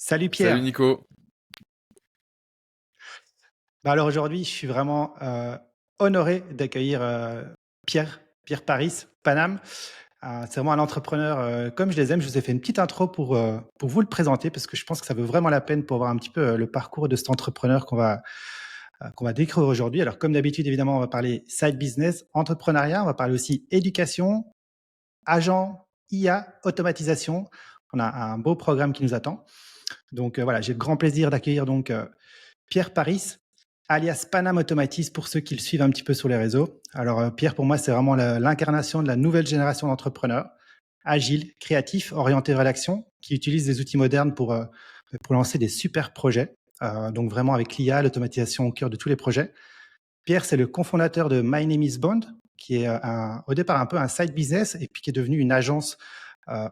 Salut Salut Pierre. Nico. Alors aujourd'hui, je suis vraiment honoré d'accueillir Pierre Paris, Paname. C'est vraiment un entrepreneur comme je les aime. Je vous ai fait une petite intro pour vous le présenter parce que je pense que ça vaut vraiment la peine pour voir un petit peu le parcours de cet entrepreneur qu'on va décrire aujourd'hui. Alors comme d'habitude, évidemment, on va parler side business, entrepreneuriat, on va parler aussi éducation, agent, IA, automatisation. On a un beau programme qui nous attend. Donc voilà, j'ai le grand plaisir d'accueillir donc Pierre Paris, alias Panam Automatis pour ceux qui le suivent un petit peu sur les réseaux. Alors Pierre, pour moi, c'est vraiment l'incarnation de la nouvelle génération d'entrepreneurs, agiles, créatifs, orientés vers l'action, qui utilisent des outils modernes pour lancer des super projets. Donc vraiment avec l'IA, l'automatisation au cœur de tous les projets. Pierre, c'est le cofondateur de My Name is Bond, qui est au départ un peu un side business et puis qui est devenu une agence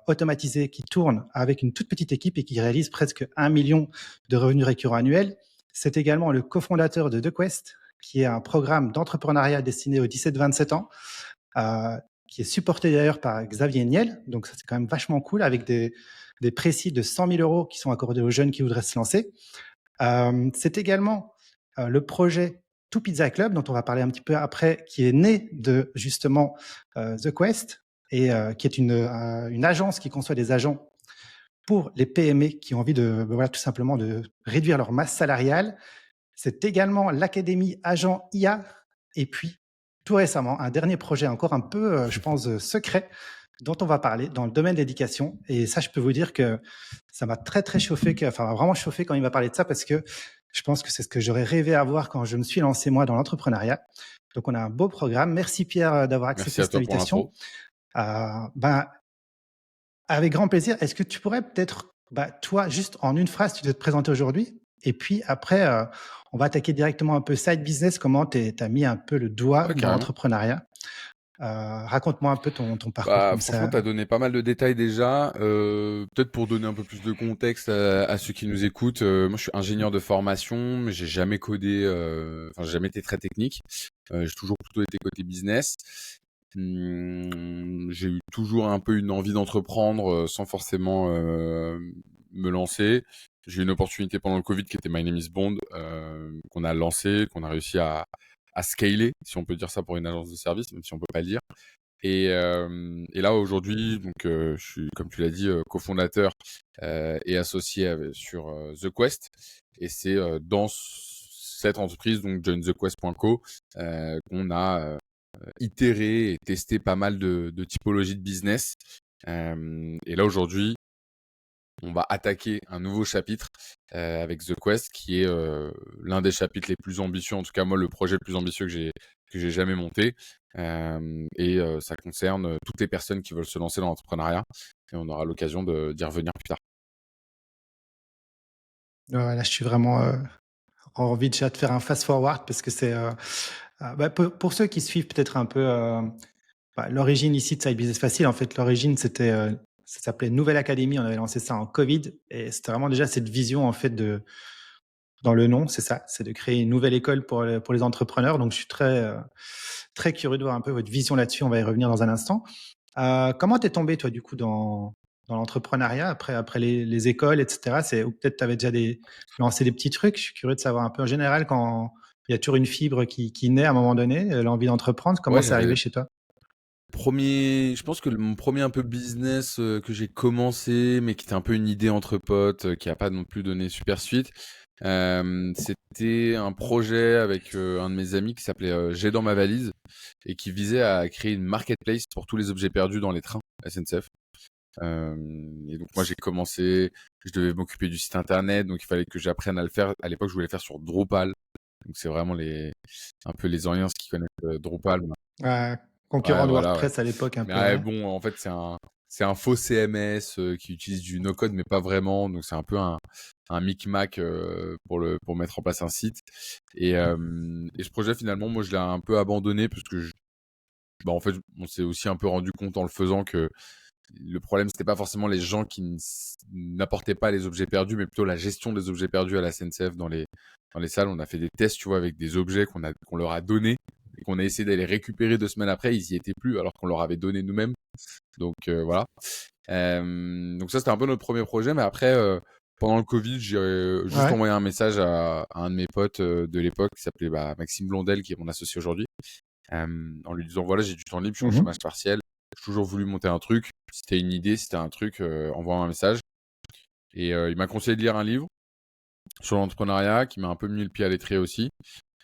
automatisée qui tourne avec une toute petite équipe et qui réalise presque 1 million de revenus récurrents annuels. C'est également le cofondateur de The Quest, qui est un programme d'entrepreneuriat destiné aux 17-27 ans, qui est supporté d'ailleurs par Xavier Niel. Donc ça, c'est quand même vachement cool avec des précis de 100 000 euros qui sont accordés aux jeunes qui voudraient se lancer. C'est également le projet Two Pizza Club, dont on va parler un petit peu après, qui est né de justement The Quest et qui est une agence qui conçoit des agents pour les PME qui ont envie voilà, tout simplement de réduire leur masse salariale. C'est également l'Académie Agent IA et puis tout récemment, un dernier projet encore un peu, je pense, secret dont on va parler dans le domaine de l'éducation. Et ça, je peux vous dire que ça m'a très, très chauffé, enfin vraiment chauffé quand il m'a parlé de ça parce que je pense que c'est ce que j'aurais rêvé avoir quand je me suis lancé moi dans l'entrepreneuriat. Donc on a un beau programme. Merci Pierre d'avoir Merci accepté à cette toi pour invitation. l'intro. Ben, avec grand plaisir. Est-ce que tu pourrais peut-être, toi, juste en une phrase, tu dois te présenter aujourd'hui et puis après, on va attaquer directement un peu side business, comment tu as mis un peu le doigt Ouais, dans carrément. l'entrepreneuriat. Raconte-moi un peu ton parcours Bah, comme franchement, ça. tu as donné pas mal de détails déjà. Peut-être pour donner un peu plus de contexte à ceux qui nous écoutent. Moi, je suis ingénieur de formation, mais j'ai jamais codé. Enfin, j'ai jamais été très technique. J'ai toujours plutôt été côté business. J'ai eu toujours un peu une envie d'entreprendre sans forcément me lancer. J'ai eu une opportunité pendant le Covid qui était My Name is Bond, qu'on a lancé, qu'on a réussi à scaler, si on peut dire ça pour une agence de service, même si on peut pas le dire. Et là aujourd'hui, donc je suis, comme tu l'as dit, cofondateur et associé sur The Quest. Et c'est dans cette entreprise, donc jointhequest.co, qu'on a itéré et testé pas mal de typologies de business. Et là aujourd'hui, on va attaquer un nouveau chapitre avec The Quest, qui est l'un des chapitres les plus ambitieux, en tout cas moi le projet le plus ambitieux que j'ai jamais monté. Ça concerne toutes les personnes qui veulent se lancer dans l'entrepreneuriat. Et on aura l'occasion d'y revenir plus tard. Là, je suis vraiment envie déjà de faire un fast forward parce que c'est pour ceux qui suivent peut-être un peu l'origine ici de Side Business Facile. En fait, l'origine c'était ça s'appelait Nouvelle Académie. On avait lancé ça en Covid et c'était vraiment déjà cette vision en fait de dans le nom, c'est ça, c'est de créer une nouvelle école pour les entrepreneurs. Donc, je suis très, très curieux de voir un peu votre vision là-dessus. On va y revenir dans un instant. Comment t'es tombé, toi, du coup, dans l'entrepreneuriat après les écoles, etc. Ou peut-être tu avais déjà lancé des petits trucs. Je suis curieux de savoir un peu en général quand il y a toujours une fibre qui naît à un moment donné, l'envie d'entreprendre. Comment Ouais, c'est arrivé chez toi? je pense que mon premier un peu business que j'ai commencé, mais qui était un peu une idée entre potes, qui a pas non plus donné super suite. C'était un projet avec un de mes amis qui s'appelait J'ai dans ma valise et qui visait à créer une marketplace pour tous les objets perdus dans les trains SNCF. Et donc moi j'ai commencé, je devais m'occuper du site internet, donc il fallait que j'apprenne à le faire. À l'époque je voulais le faire sur Drupal, donc c'est vraiment un peu les anciens qui connaissent Drupal. Euh, Ouais, Concurrent de voilà, ouais. WordPress à l'époque, un Mais peu, ouais, ouais. bon, en fait, c'est un faux CMS qui utilise du no-code, mais pas vraiment. Donc, c'est un peu un micmac pour mettre en place un site. Et ce projet, finalement, moi, je l'ai un peu abandonné parce que, en fait, on s'est aussi un peu rendu compte en le faisant que le problème, c'était pas forcément les gens qui n'apportaient pas les objets perdus, mais plutôt la gestion des objets perdus à la SNCF dans les salles. On a fait des tests, tu vois, avec des objets qu'on leur a donnés et qu'on a essayé d'aller récupérer 2 semaines après. Ils y étaient plus alors qu'on leur avait donné nous-mêmes. Donc voilà. Donc ça c'était un peu notre premier projet, mais après Pendant le Covid, j'ai juste Ouais. envoyé un message à un de mes potes de l'époque qui s'appelait Maxime Blondel, qui est mon associé aujourd'hui, en lui disant voilà, j'ai du temps libre, je suis en Mhm. chômage partiel, j'ai toujours voulu monter un truc. Si t'as une idée, si t'as un truc, envoie-moi un message. Et il m'a conseillé de lire un livre sur l'entrepreneuriat qui m'a un peu mis le pied à l'étrier aussi.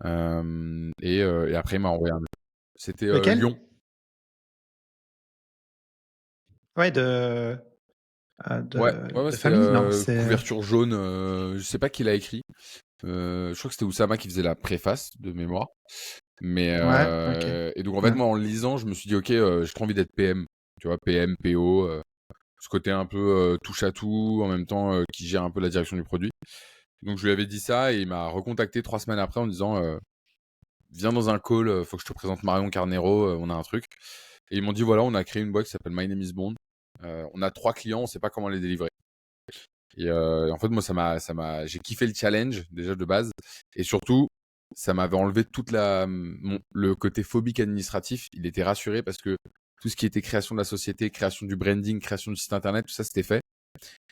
Et après, il m'a envoyé un. C'était Lequel? Lyon. Ouais, Ouais, ouais, ouais, de c'était famille, non? C'est couverture jaune. Je sais pas qui l'a écrit. Je crois que c'était Oussama qui faisait la préface de mémoire. Mais ouais, ok. et donc en fait, Ouais. moi, en le lisant, je me suis dit ok, j'ai trop envie d'être PM. Tu vois, PM, PO, ce côté un peu touche à tout, en même temps qui gère un peu la direction du produit. Donc je lui avais dit ça et il m'a recontacté 3 semaines après en disant viens dans un call, faut que je te présente Marion Carnero, on a un truc. Et ils m'ont dit voilà, on a créé une boîte qui s'appelle My Name is Bond. On a 3 clients, on sait pas comment les délivrer. Et en fait, moi, j'ai kiffé le challenge déjà de base, et surtout, ça m'avait enlevé le côté phobique administratif. Il était rassuré parce que tout ce qui était création de la société, création du branding, création du site internet, tout ça, c'était fait.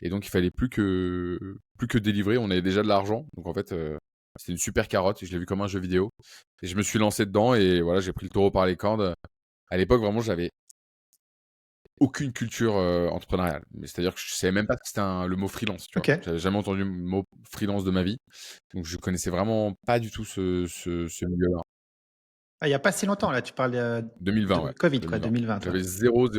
Et donc, il fallait plus que délivrer. On avait déjà de l'argent, donc en fait, c'était une super carotte. Je l'ai vu comme un jeu vidéo, et je me suis lancé dedans. Et voilà, j'ai pris le taureau par les cornes. À l'époque, vraiment, j'avais aucune culture entrepreneuriale. C'est-à-dire que je savais même pas que c'était le mot freelance, tu vois. Ok. J'avais jamais entendu le mot freelance de ma vie. Donc je connaissais vraiment pas du tout ce milieu-là. Ah, il n'y a pas si longtemps, là, tu parles 2020, ouais. Covid, quoi, 2020. 2020, J'avais toi. zéro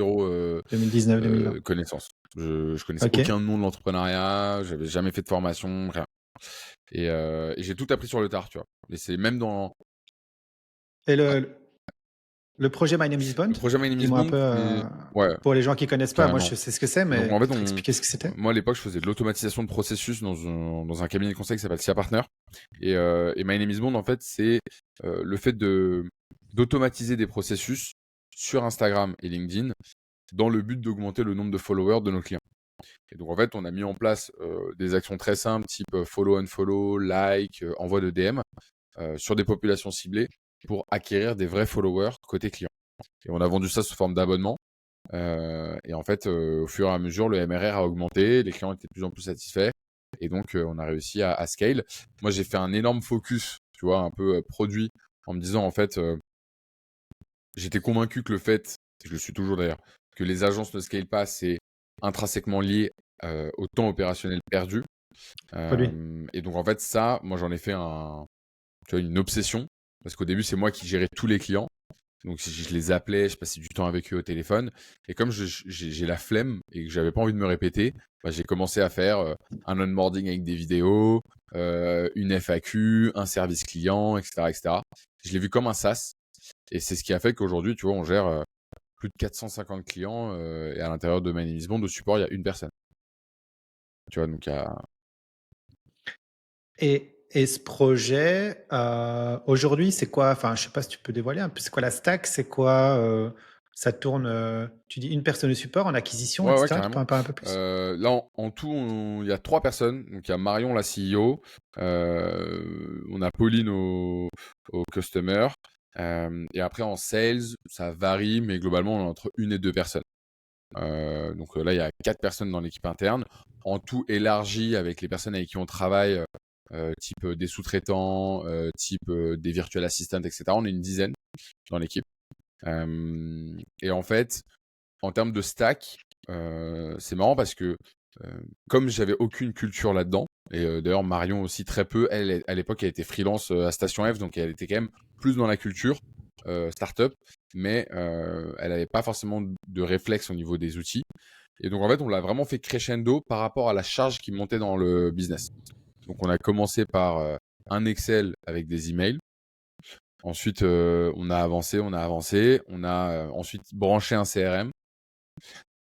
2019, 2020. connaissance. Je connaissais Ok. aucun nom de l'entrepreneuriat. J'avais jamais fait de formation, rien. Et j'ai tout appris sur le tard, tu vois. Et c'est même dans Et ouais, le projet My Name is Bond, le projet My Name is dis-moi un Bond. peu, Ouais, pour les gens qui connaissent pas, moi carrément. je sais ce que c'est, Donc mais en fait, peut-être expliquer ce que c'était. moi à l'époque, je faisais de l'automatisation de processus dans un cabinet de conseil qui s'appelle SIA Partner. Et My Name is Bond, en fait, c'est le fait d'automatiser des processus sur Instagram et LinkedIn dans le but d'augmenter le nombre de followers de nos clients. Et donc en fait, on a mis en place des actions très simples, type follow, unfollow, like, envoi de DM sur des populations ciblées pour acquérir des vrais followers côté client. Et on a vendu ça sous forme d'abonnement. Et en fait, au fur et à mesure, le MRR a augmenté, les clients étaient de plus en plus satisfaits, et donc on a réussi à scale. Moi, j'ai fait un énorme focus, tu vois, un peu produit, en me disant en fait, j'étais convaincu que le fait, et je le suis toujours d'ailleurs, que les agences ne scalent pas, c'est intrinsèquement lié au temps opérationnel perdu. Produit. Et donc en fait, ça, moi, j'en ai fait tu vois, une obsession, parce qu'au début, c'est moi qui gérais tous les clients. Donc je les appelais, je passais du temps avec eux au téléphone. Et comme j'ai la flemme et que j'avais pas envie de me répéter, j'ai commencé à faire un onboarding avec des vidéos, une FAQ, un service client, etc., etc. Je l'ai vu comme un SaaS. Et c'est ce qui a fait qu'aujourd'hui, tu vois, on gère plus de 450 clients et à l'intérieur de My Name is Bond, au support, il y a une personne. Tu vois, donc il y a. Et ce projet, aujourd'hui, c'est quoi? Enfin, je sais pas si tu peux dévoiler un peu, c'est quoi la stack? C'est quoi, ça tourne, tu dis une personne au support, en acquisition, Ouais, ouais, etc. Tu peux carrément. en parler un peu plus? Là, en tout, il y a 3 personnes. Donc, il y a Marion, la CEO. On a Pauline au customer. Et après, en sales, ça varie, mais globalement, on est entre 1 et 2 personnes. Donc là, il y a 4 personnes dans l'équipe interne. En tout, élargi avec les personnes avec qui on travaille, type des sous-traitants, type des virtual assistants, etc. On est une dizaine dans l'équipe. Et en fait, en termes de stack, c'est marrant parce que comme j'avais aucune culture là-dedans, et d'ailleurs Marion aussi très peu, elle à l'époque elle était freelance à Station F, donc elle était quand même plus dans la culture startup, mais elle n'avait pas forcément de réflexe au niveau des outils. Et donc en fait on l'a vraiment fait crescendo par rapport à la charge qui montait dans le business. Donc on a commencé par un Excel avec des emails. Ensuite, on a avancé, on a ensuite branché un CRM.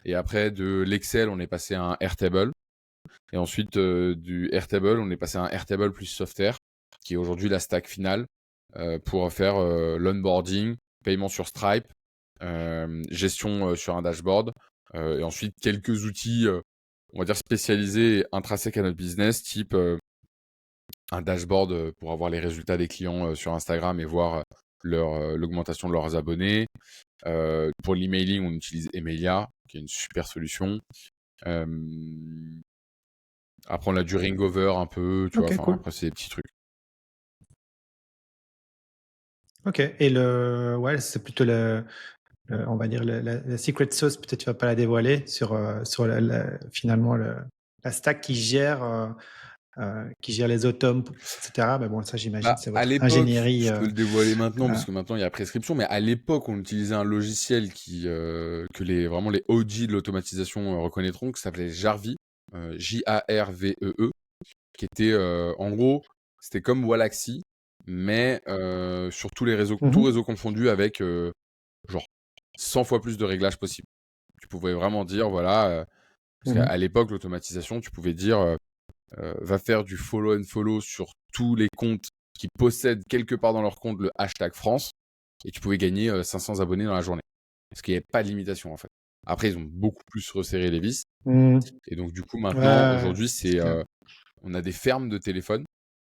Et après, de l'Excel, on est passé à un Airtable. Et ensuite, du Airtable, on est passé à un Airtable plus Software, qui est aujourd'hui la stack finale pour faire l'onboarding, paiement sur Stripe, gestion sur un dashboard. Et ensuite, quelques outils, on va dire spécialisés et intrinsèques à notre business, type un dashboard pour avoir les résultats des clients sur Instagram et voir l'augmentation de leurs abonnés. Pour l'emailing, on utilise Emaillia, qui est une super solution. Euh, Après, on a du ring over un peu, tu vois. OK, Enfin, cool. après, c'est des petits trucs. OK et ouais, c'est plutôt on va dire la secret sauce, peut-être tu vas pas la dévoiler sur finalement la stack qui gère les automes, et cetera. Mais bon, ça, j'imagine, Bah, c'est à votre l'époque, ingénierie, je peux le dévoiler maintenant heu parce que maintenant il y a prescription, mais à l'époque, on utilisait un logiciel que vraiment les OG de l'automatisation reconnaîtront, qui s'appelait Jarvee, Jarvee, qui était en gros, c'était comme Wallaxy, mais sur tous les réseaux, mmh tout mh. réseau confondu avec genre 100 fois plus de réglages possibles. Tu pouvais vraiment dire, voilà, parce Mmh. qu'à l'époque, l'automatisation, tu pouvais dire va faire du follow and follow sur tous les comptes qui possèdent quelque part dans leur compte le hashtag France et tu pouvais gagner 500 abonnés dans la journée. Parce qu'il n'y avait pas de limitation en fait. Après, ils ont beaucoup plus resserré les vis. Mmh. Et donc, du coup, Ouais, maintenant, ouais, ouais, aujourd'hui, c'est clair. on a des fermes de téléphones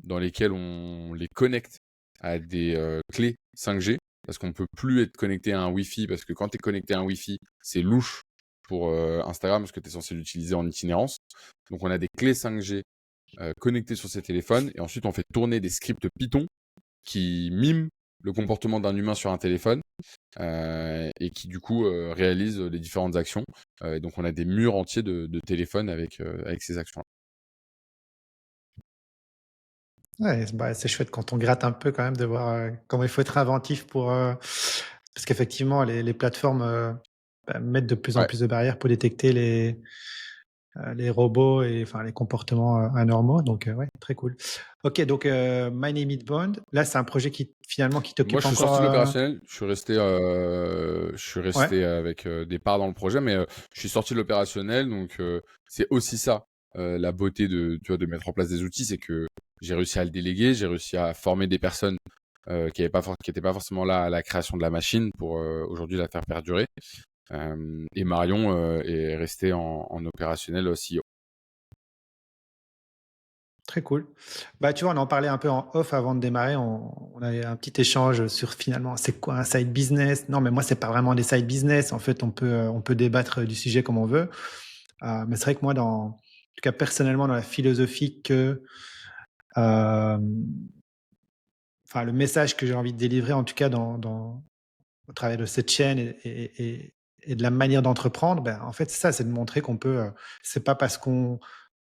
dans lesquelles on les connecte à des clés 5G parce qu'on ne peut plus être connecté à un Wi-Fi parce que quand tu es connecté à un Wi-Fi, c'est louche pour Instagram parce que tu es censé l'utiliser en itinérance. Donc, on a des clés 5G connectés sur ces téléphones et ensuite on fait tourner des scripts Python qui miment le comportement d'un humain sur un téléphone et qui du coup réalisent les différentes actions. Et donc on a des murs entiers de téléphones avec ces actions-là. Ouais, bah, c'est chouette quand on gratte un peu quand même de voir, comment il faut être inventif parce qu'effectivement les plateformes, mettent de plus en Ouais. plus de barrières pour détecter les robots et enfin les comportements, anormaux donc ouais, très cool. OK donc My Name is Bond, là, c'est un projet qui finalement qui Moi, t'occupe je suis encore, sorti de l'opérationnel. Je suis ouais? resté avec des parts dans le projet, mais je suis sorti de l'opérationnel. Donc, c'est aussi ça, la beauté tu vois, de mettre en place des outils, c'est que j'ai réussi à le déléguer, j'ai réussi à former des personnes qui n'étaient pas forcément là à la création de la machine pour aujourd'hui la faire perdurer. Et Marion est resté en opérationnel aussi. Très cool. Bah, tu vois, on en parlait un peu en off avant de démarrer. On avait un petit échange sur finalement, c'est quoi un side business? Non, mais moi, c'est pas vraiment des side business. En fait, on peut débattre du sujet comme on veut. Mais c'est vrai que moi, en tout cas, personnellement, dans la philosophie enfin, le message que j'ai envie de délivrer, en tout cas, au travers de cette chaîne et de la manière d'entreprendre, ben, en fait, c'est ça, c'est de montrer qu'on peut, c'est pas parce qu'on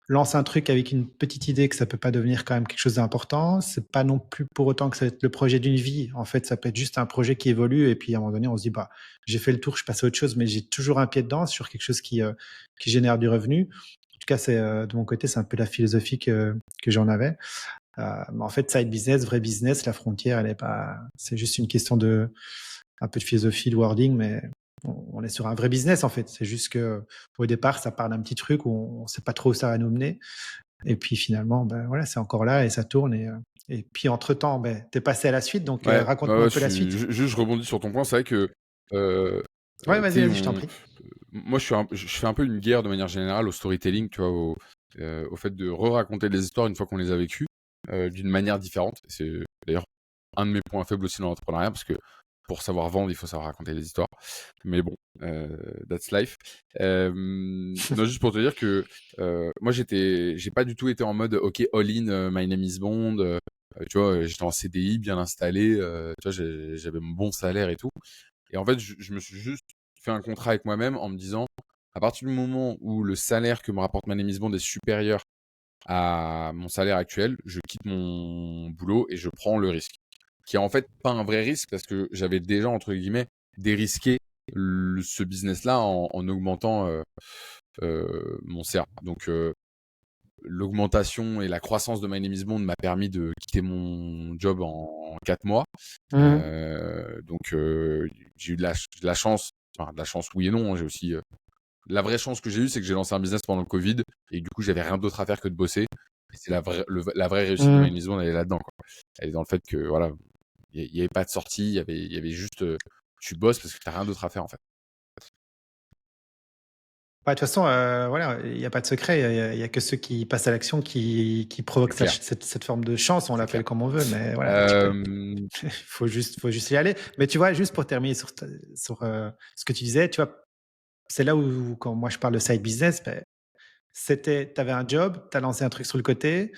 lance un truc avec une petite idée que ça peut pas devenir quand même quelque chose d'important. C'est pas non plus pour autant que ça va être le projet d'une vie. En fait, ça peut être juste un projet qui évolue et puis à un moment donné, on se dit bah j'ai fait le tour, je passe à autre chose, mais j'ai toujours un pied dedans sur quelque chose qui génère du revenu. En tout cas, c'est de mon côté, c'est un peu la philosophie que j'en avais. Mais en fait, side business, vrai business, la frontière, elle est pas. C'est juste une question de un peu de philosophie, de wording, mais on est sur un vrai business en fait. C'est juste que au départ, ça part d'un petit truc où on sait pas trop où ça va nous mener. Et puis finalement, ben voilà, c'est encore là et ça tourne. Et puis entre-temps, ben, tu es passé à la suite, donc Ouais, ouais, raconte-moi ouais, un peu la suite. juste je rebondis sur ton point. C'est vrai que euh, Ouais, vas-y, tu sais, vas-y, je t'en prie. moi je fais un peu une guerre de manière générale au storytelling, tu vois, au fait de re-raconter les histoires une fois qu'on les a vécues d'une manière différente. C'est d'ailleurs un de mes points faibles aussi dans l'entrepreneuriat parce que pour savoir vendre, il faut savoir raconter les histoires. Mais bon, that's life. Non, juste pour te dire que moi j'ai pas du tout été en mode ok all in, my name is Bond. Tu vois, j'étais en CDI bien installé. Tu vois, j'avais mon bon salaire et tout. Et en fait, je me suis juste fait un contrat avec moi-même en me disant, à partir du moment où le salaire que me rapporte ma Bond est supérieur à mon salaire actuel, je quitte mon boulot et je prends le risque. Qui est en fait pas un vrai risque parce que j'avais déjà, entre guillemets, dérisqué ce business-là en augmentant mon CA. Donc, l'augmentation et la croissance de My Name is Bond m'a permis de quitter mon job en 4 mois. Mhm. Donc, j'ai eu de la chance, enfin de la chance oui et non, hein, j'ai aussi la vraie chance que j'ai eue, c'est que j'ai lancé un business pendant le Covid et du coup, j'avais rien d'autre à faire que de bosser. Et c'est la vraie réussite de My Mhm. Name is Bond, elle est là-dedans, quoi. Elle est dans le fait que voilà, il y avait pas de sortie, il y avait juste tu bosses parce que t'as rien d'autre à faire en fait. Ouais, de toute façon, voilà, il y a pas de secret. Il y a que ceux qui passent à l'action qui C'est provoquent clair, cette forme de chance, on c'est clair. l'appelle comme on veut, mais voilà, tu peux Euh, faut juste y aller. Mais tu vois, juste pour terminer sur ce que tu disais, tu vois, c'est là où quand moi je parle de side business, beh, Tu avais un job, tu as lancé un truc sur le côté,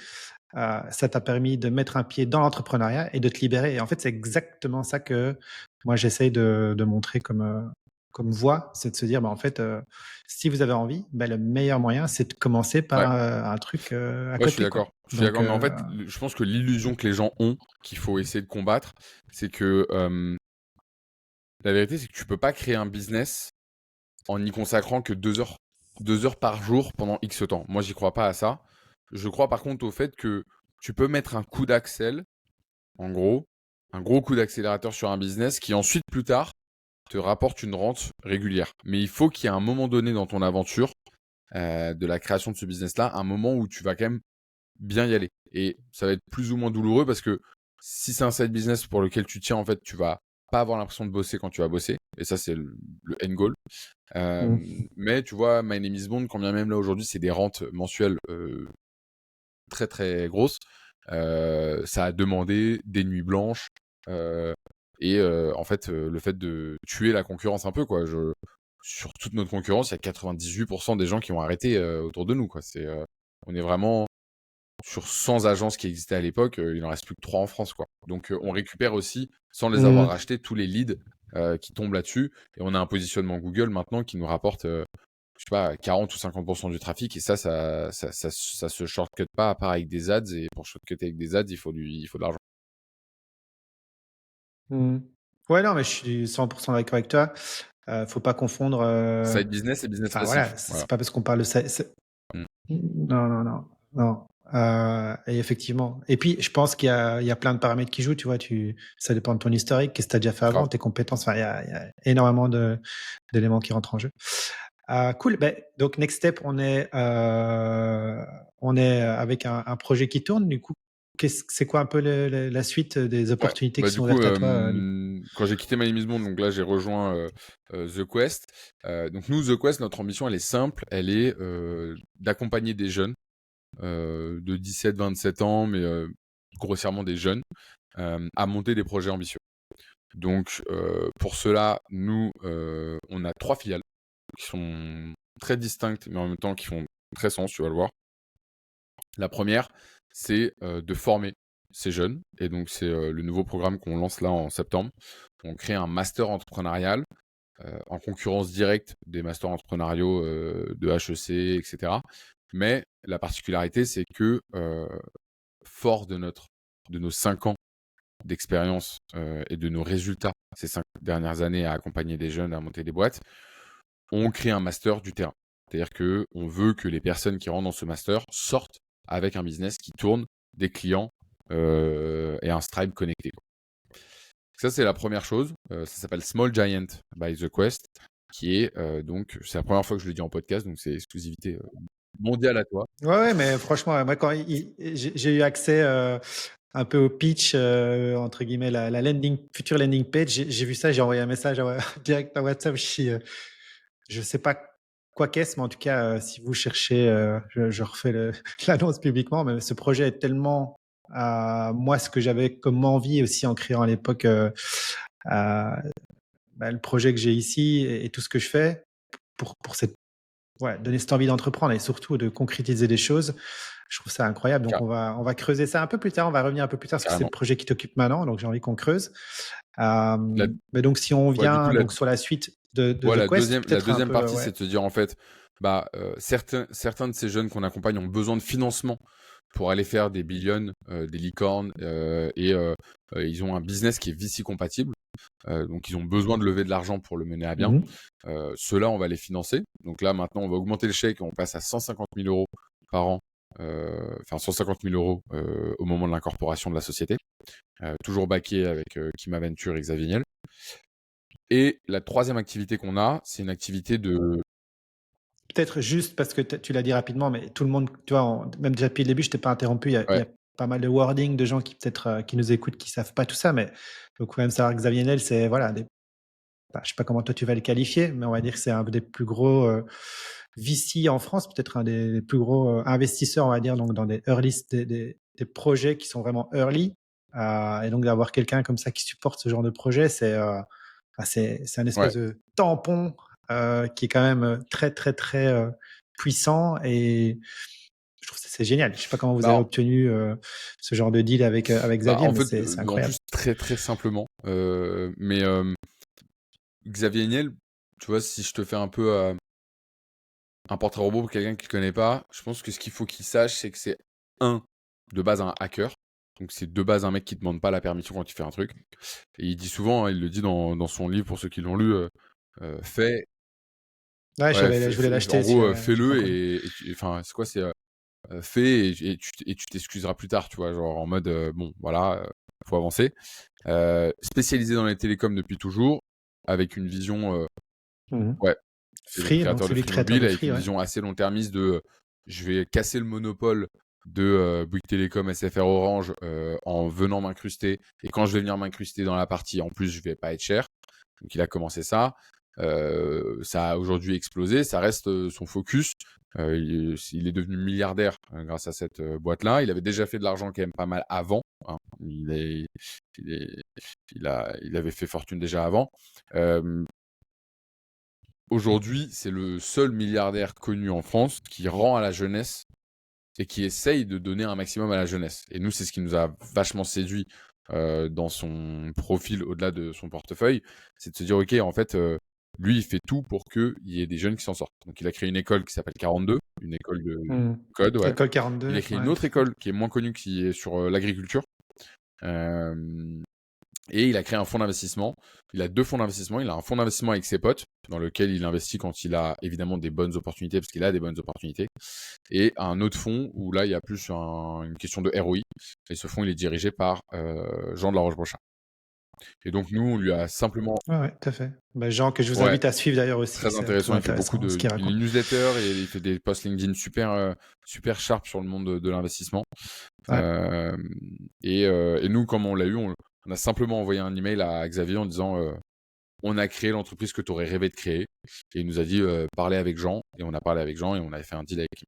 ça t'a permis de mettre un pied dans l'entrepreneuriat et de te libérer. Et en fait, c'est exactement ça que moi, j'essaye de montrer comme voie, c'est de se dire, bah, en fait, si vous avez envie, bah, le meilleur moyen, c'est de commencer Ouais, par un truc à ouais, je suis côté, quoi. d'accord. Je suis Donc, d'accord, mais en fait, je pense que l'illusion que les gens ont, qu'il faut essayer de combattre, c'est que la vérité, c'est que tu peux pas créer un business en n'y consacrant que 2 heures. 2 heures par jour pendant X temps. Moi, j'y crois pas à ça. Je crois par contre au fait que tu peux mettre un coup d'accel, en gros, un gros coup d'accélérateur sur un business qui ensuite, plus tard, te rapporte une rente régulière. Mais il faut qu'il y ait un moment donné dans ton aventure de la création de ce business-là, un moment où tu vas quand même bien y aller. Et ça va être plus ou moins douloureux parce que si c'est un side business pour lequel tu tiens, en fait, tu vas pas avoir l'impression de bosser quand tu vas bosser. Et ça, c'est le end goal. mm, Mais tu vois, My Name is Bond, quand bien même là aujourd'hui, c'est des rentes mensuelles très très grosses. Ça a demandé des nuits blanches et en fait, le fait de tuer la concurrence un peu, quoi. Sur toute notre concurrence, il y a 98% des gens qui ont arrêté autour de nous, quoi. On est vraiment sur 100 agences qui existaient à l'époque, il n'en reste plus que 3 en France, quoi. Donc, on récupère aussi, sans les avoir mm, rachetés, tous les leads qui tombent là-dessus. Et on a un positionnement Google maintenant qui nous rapporte, je sais pas, 40 ou 50% du trafic. Et ça se shortcut pas à part avec des ads. Et pour shortcuter avec des ads, il faut de l'argent. mm. Ouais, non, mais je suis 100% d'accord avec toi. Faut pas confondre. Side business et business Enfin, voilà, passif. c'est Voilà. pas parce qu'on parle de ça. Mm. Non, non, non, non. Et effectivement. Et puis, je pense qu'il y a plein de paramètres qui jouent. Tu vois, ça dépend de ton historique, qu'est-ce que tu as déjà fait avant, Grave. tes compétences. Enfin, il y a énormément d'éléments qui rentrent en jeu. Cool. Ben, donc, next step, on est avec un projet qui tourne. Du coup, c'est quoi un peu la suite des Ouais. opportunités Bah, qui du sont coup, ouvertes à toi, du coup? quand j'ai quitté My Name is Bond, donc là, j'ai rejoint The Quest. Donc nous, The Quest, notre ambition, elle est simple. Elle est d'accompagner des jeunes de 17-27 ans, mais grossièrement des jeunes, à monter des projets ambitieux. Donc, pour cela, nous, on a 3 filiales qui sont très distinctes, mais en même temps qui font très sens, tu vas le voir. La première, c'est de former ces jeunes. Et donc, c'est le nouveau programme qu'on lance là en septembre. On crée un master entrepreneurial en concurrence directe des masters entrepreneuriaux de HEC, etc. Mais la particularité, c'est que fort de nos 5 ans d'expérience et de nos résultats ces 5 dernières années à accompagner des jeunes à monter des boîtes, on crée un master du terrain. C'est-à-dire qu'on veut que les personnes qui rentrent dans ce master sortent avec un business qui tourne, des clients et un Stripe connecté. Ça, c'est la première chose. Ça s'appelle Small Giant by The Quest, qui est donc, c'est la première fois que je le dis en podcast, donc c'est exclusivité mondiale à toi. Ouais, ouais, mais franchement, moi, quand j'ai eu accès un peu au pitch, entre guillemets, la future landing page, j'ai vu ça, j'ai envoyé un message direct à WhatsApp. Je sais pas quoi qu'est-ce, mais en tout cas, si vous cherchez, je refais l'annonce publiquement, mais ce projet est tellement, moi, ce que j'avais comme envie aussi en créant à l'époque, le projet que j'ai ici et tout ce que je fais pour donner cette envie d'entreprendre et surtout de concrétiser des choses. Je trouve ça incroyable. Donc, Car- on va creuser ça un peu plus tard. On va revenir un peu plus tard parce que c'est le Carrément. projet qui t'occupe maintenant. Donc, j'ai envie qu'on creuse. La, Mais donc, si on ouais, du coup, vient donc sur la suite de ouais, The Quest, la peut-être un deuxième peu, partie, c'est de te dire en fait, bah, certains de ces jeunes qu'on accompagne ont besoin de financement pour aller faire des billions, des licornes, et ils ont un business qui est VC compatible. Donc ils ont besoin de lever de l'argent pour le mener à bien. Mhm. Ceux-là, on va les financer. Donc là, maintenant, on va augmenter le chèque et on passe à 150 000 euros par an. Enfin, 150 000 euros au moment de l'incorporation de la société. Toujours backé avec Kima Venture et Xavier Niel. Et la troisième activité qu'on a, c'est une activité de... Peut-être juste parce que tu l'as dit rapidement, mais tout le monde, tu vois, même déjà depuis le début, je t'ai pas interrompu. Il y Ouais, a pas mal de wording de gens qui peut-être qui nous écoutent, qui savent pas tout ça, mais faut quand même savoir que Xavier Niel, c'est voilà, je sais pas comment toi tu vas le qualifier, mais on va dire que c'est un des plus gros VC en France, peut-être un des plus gros investisseurs, on va dire, donc dans des early, des projets qui sont vraiment early. Et donc d'avoir quelqu'un comme ça qui supporte ce genre de projet, c'est un ouais, espèce de tampon qui est quand même très très très puissant et je trouve que c'est génial. Je sais pas comment vous avez Bah, obtenu ce genre de deal avec Xavier, en mais fait, c'est non, incroyable. juste très très simplement. Mais Xavier Niel, tu vois, si je te fais un peu un portrait robot pour quelqu'un qui ne connaît pas, je pense que ce qu'il faut qu'il sache, c'est que c'est de base un hacker. Donc c'est de base un mec qui ne demande pas la permission quand il fait un truc. Et il dit souvent, hein, il le dit dans son livre pour ceux qui l'ont lu, fais, Ouais, ouais, je voulais en l'acheter gros, celui-là, ouais, j'ai pas fais-le encore lu. enfin, c'est quoi, c'est fais et tu t'excuseras plus tard, tu vois, genre en mode bon, voilà, faut avancer. Spécialisé dans les télécoms depuis toujours, avec une vision, Mhm. ouais, c'est le Free, donc créateur de celui Free créateur Mobile de avec Free, une ouais. vision assez long-termiste de je vais casser le monopole de Bouygues Télécom, SFR Orange en venant m'incruster. Et quand je vais venir m'incruster dans la partie, en plus, je vais pas être cher. Donc il a commencé ça. Ça a aujourd'hui explosé. Ça reste son focus. Il est devenu milliardaire grâce à cette boîte-là. Il avait déjà fait de l'argent quand même pas mal avant, hein. Il, est- il avait fait fortune déjà avant. Aujourd'hui, c'est le seul milliardaire connu en France qui rend à la jeunesse et qui essaye de donner un maximum à la jeunesse. Et nous, c'est ce qui nous a vachement séduit dans son profil au-delà de son portefeuille, c'est de se dire, OK, en fait, lui, il fait tout pour qu'il y ait des jeunes qui s'en sortent. Donc, il a créé une école qui s'appelle 42, une école de Mhm. code, ouais. École Il 42, a créé une ouais, autre très cool. école qui est moins connue, qui est sur l'agriculture. Euh, et il a créé un fonds d'investissement. Il a 2 fonds d'investissement. Il a un fonds d'investissement avec ses potes, dans lequel il investit quand il a évidemment des bonnes opportunités, parce qu'il a des bonnes opportunités. Et un autre fonds où là, il y a plus une question de ROI. Et ce fonds, il est dirigé par Jean de la Roche-Brochard. Et donc, nous, on lui a simplement. Ouais, ouais, tout à fait. Bah, Jean, que je vous Ouais, invite à suivre d'ailleurs aussi, très c'est très intéressant. Il fait beaucoup intéressant ce qu'il il est raconte. newsletter et il fait des posts LinkedIn super sharp sur le monde de l'investissement. Ouais, Euh, et nous, comme on l'a eu, on a simplement envoyé un email à Xavier en disant on a créé l'entreprise que tu aurais rêvé de créer. Et il nous a dit parlez avec Jean. Et on a parlé avec Jean et on avait fait un deal avec lui.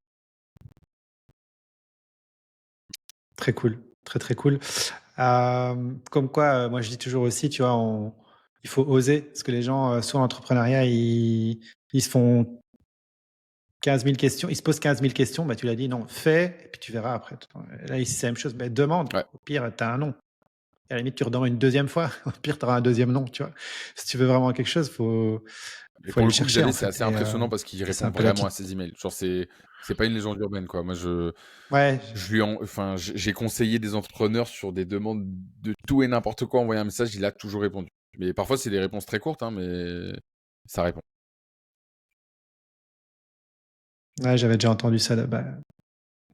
très cool, très très cool. Comme quoi, moi je dis toujours aussi, tu vois, il faut oser, parce que les gens, soit en entrepreneuriat, ils se font 15 000 questions, ils se posent 15 000 questions, bah, tu l'as dit, non, fais, et puis tu verras après. Là, ici, c'est la même chose, bah, demande, Ouais. au pire, tu as un non. Et à la limite, tu redemandes une deuxième fois, au pire, tu auras un deuxième non, tu vois. Si tu veux vraiment quelque chose, Et faut pour aller le le coup, chercher, Xavier, en c'est fait. assez impressionnant parce qu'il Et c'est répond un peu la vraiment à petite. ses emails. Genre, c'est pas une légende urbaine, quoi. Moi, Ouais, j'ai conseillé des entrepreneurs sur des demandes de tout et n'importe quoi, envoyé un message, il a toujours répondu. Mais parfois, c'est des réponses très courtes, hein, mais ça répond. ouais, j'avais déjà entendu ça. Bah,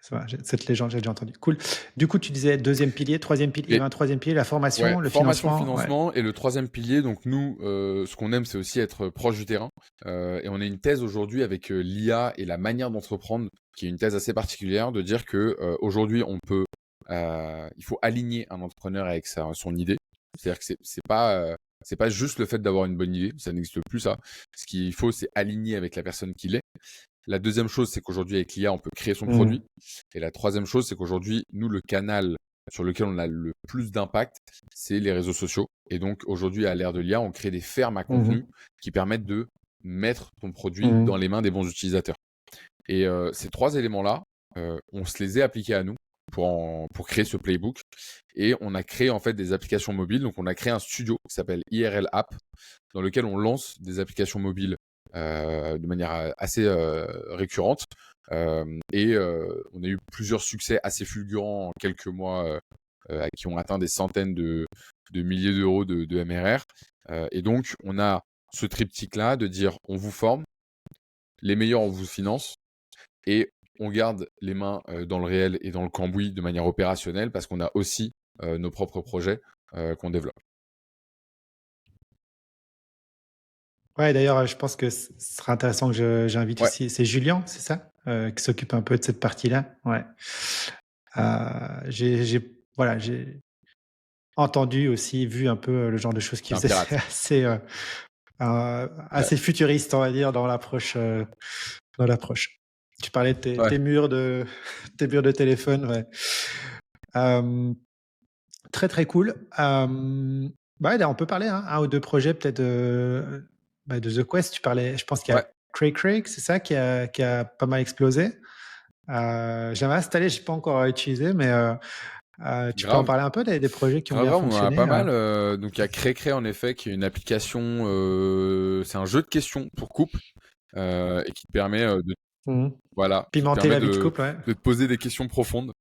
ça va, cette légende, j'ai déjà entendu. Cool. Du coup, tu disais deuxième pilier, troisième pilier, il y Et avait un troisième pilier, la ouais, formation, le formation, financement. Ouais. financement. Et le troisième pilier, donc nous, ce qu'on aime, c'est aussi être proche du terrain. Et on a une thèse aujourd'hui avec l'IA et la manière d'entreprendre, qui est une thèse assez particulière, de dire que aujourd'hui, il faut aligner un entrepreneur avec son idée. C'est-à-dire que c'est pas juste le fait d'avoir une bonne idée, ça n'existe plus ça. Ce qu'il faut, c'est aligner avec la personne qui l'est. La deuxième chose, c'est qu'aujourd'hui, avec l'IA, on peut créer son Mhm. produit. Et la troisième chose, c'est qu'aujourd'hui, nous, le canal sur lequel on a le plus d'impact, c'est les réseaux sociaux. Et donc, aujourd'hui, à l'ère de l'IA, on crée des fermes à contenu Mhm. qui permettent de mettre ton produit dans Mhm. les mains des bons utilisateurs. Et ces 3 éléments-là, on se les est appliqués à nous pour créer ce playbook. Et on a créé en fait des applications mobiles. Donc, on a créé un studio qui s'appelle IRL App, dans lequel on lance des applications mobiles de manière assez récurrente. Et on a eu plusieurs succès assez fulgurants en quelques mois qui ont atteint des centaines de milliers d'euros de MRR. Et donc, on a ce triptyque-là de dire on vous forme, les meilleurs on vous finance et on garde les mains dans le réel et dans le cambouis de manière opérationnelle parce qu'on a aussi nos propres projets qu'on développe. Ouais, d'ailleurs, je pense que ce sera intéressant que j'invite Ouais, aussi. C'est Julien, c'est ça, qui s'occupe un peu de cette partie-là. Ouais. Voilà, j'ai entendu aussi, vu un peu le genre de choses c'est qu'il un faisait. pirate. C'est assez, Ouais. assez futuriste, on va dire, dans l'approche. Dans l'approche. Tu parlais de Ouais. tes murs de tes murs de téléphone, ouais. Euh, Très très cool. Bah, on peut parler, hein, un ou deux projets peut-être de The Quest. Tu parlais, je pense qu'il y a Ouais. Cray Cray, c'est ça qui a pas mal explosé. J'avais installé, j'ai pas encore utilisé, mais tu peux en Grave. parler un peu des projets qui ont Grave, bien grave, on en a fonctionné pas mal. Donc il y a Cré en effet, qui est une application, c'est un jeu de questions pour couple, et qui te permet Mhm. voilà, qui te Pimenter permet la vie de couple, ouais. de te poser des questions profondes.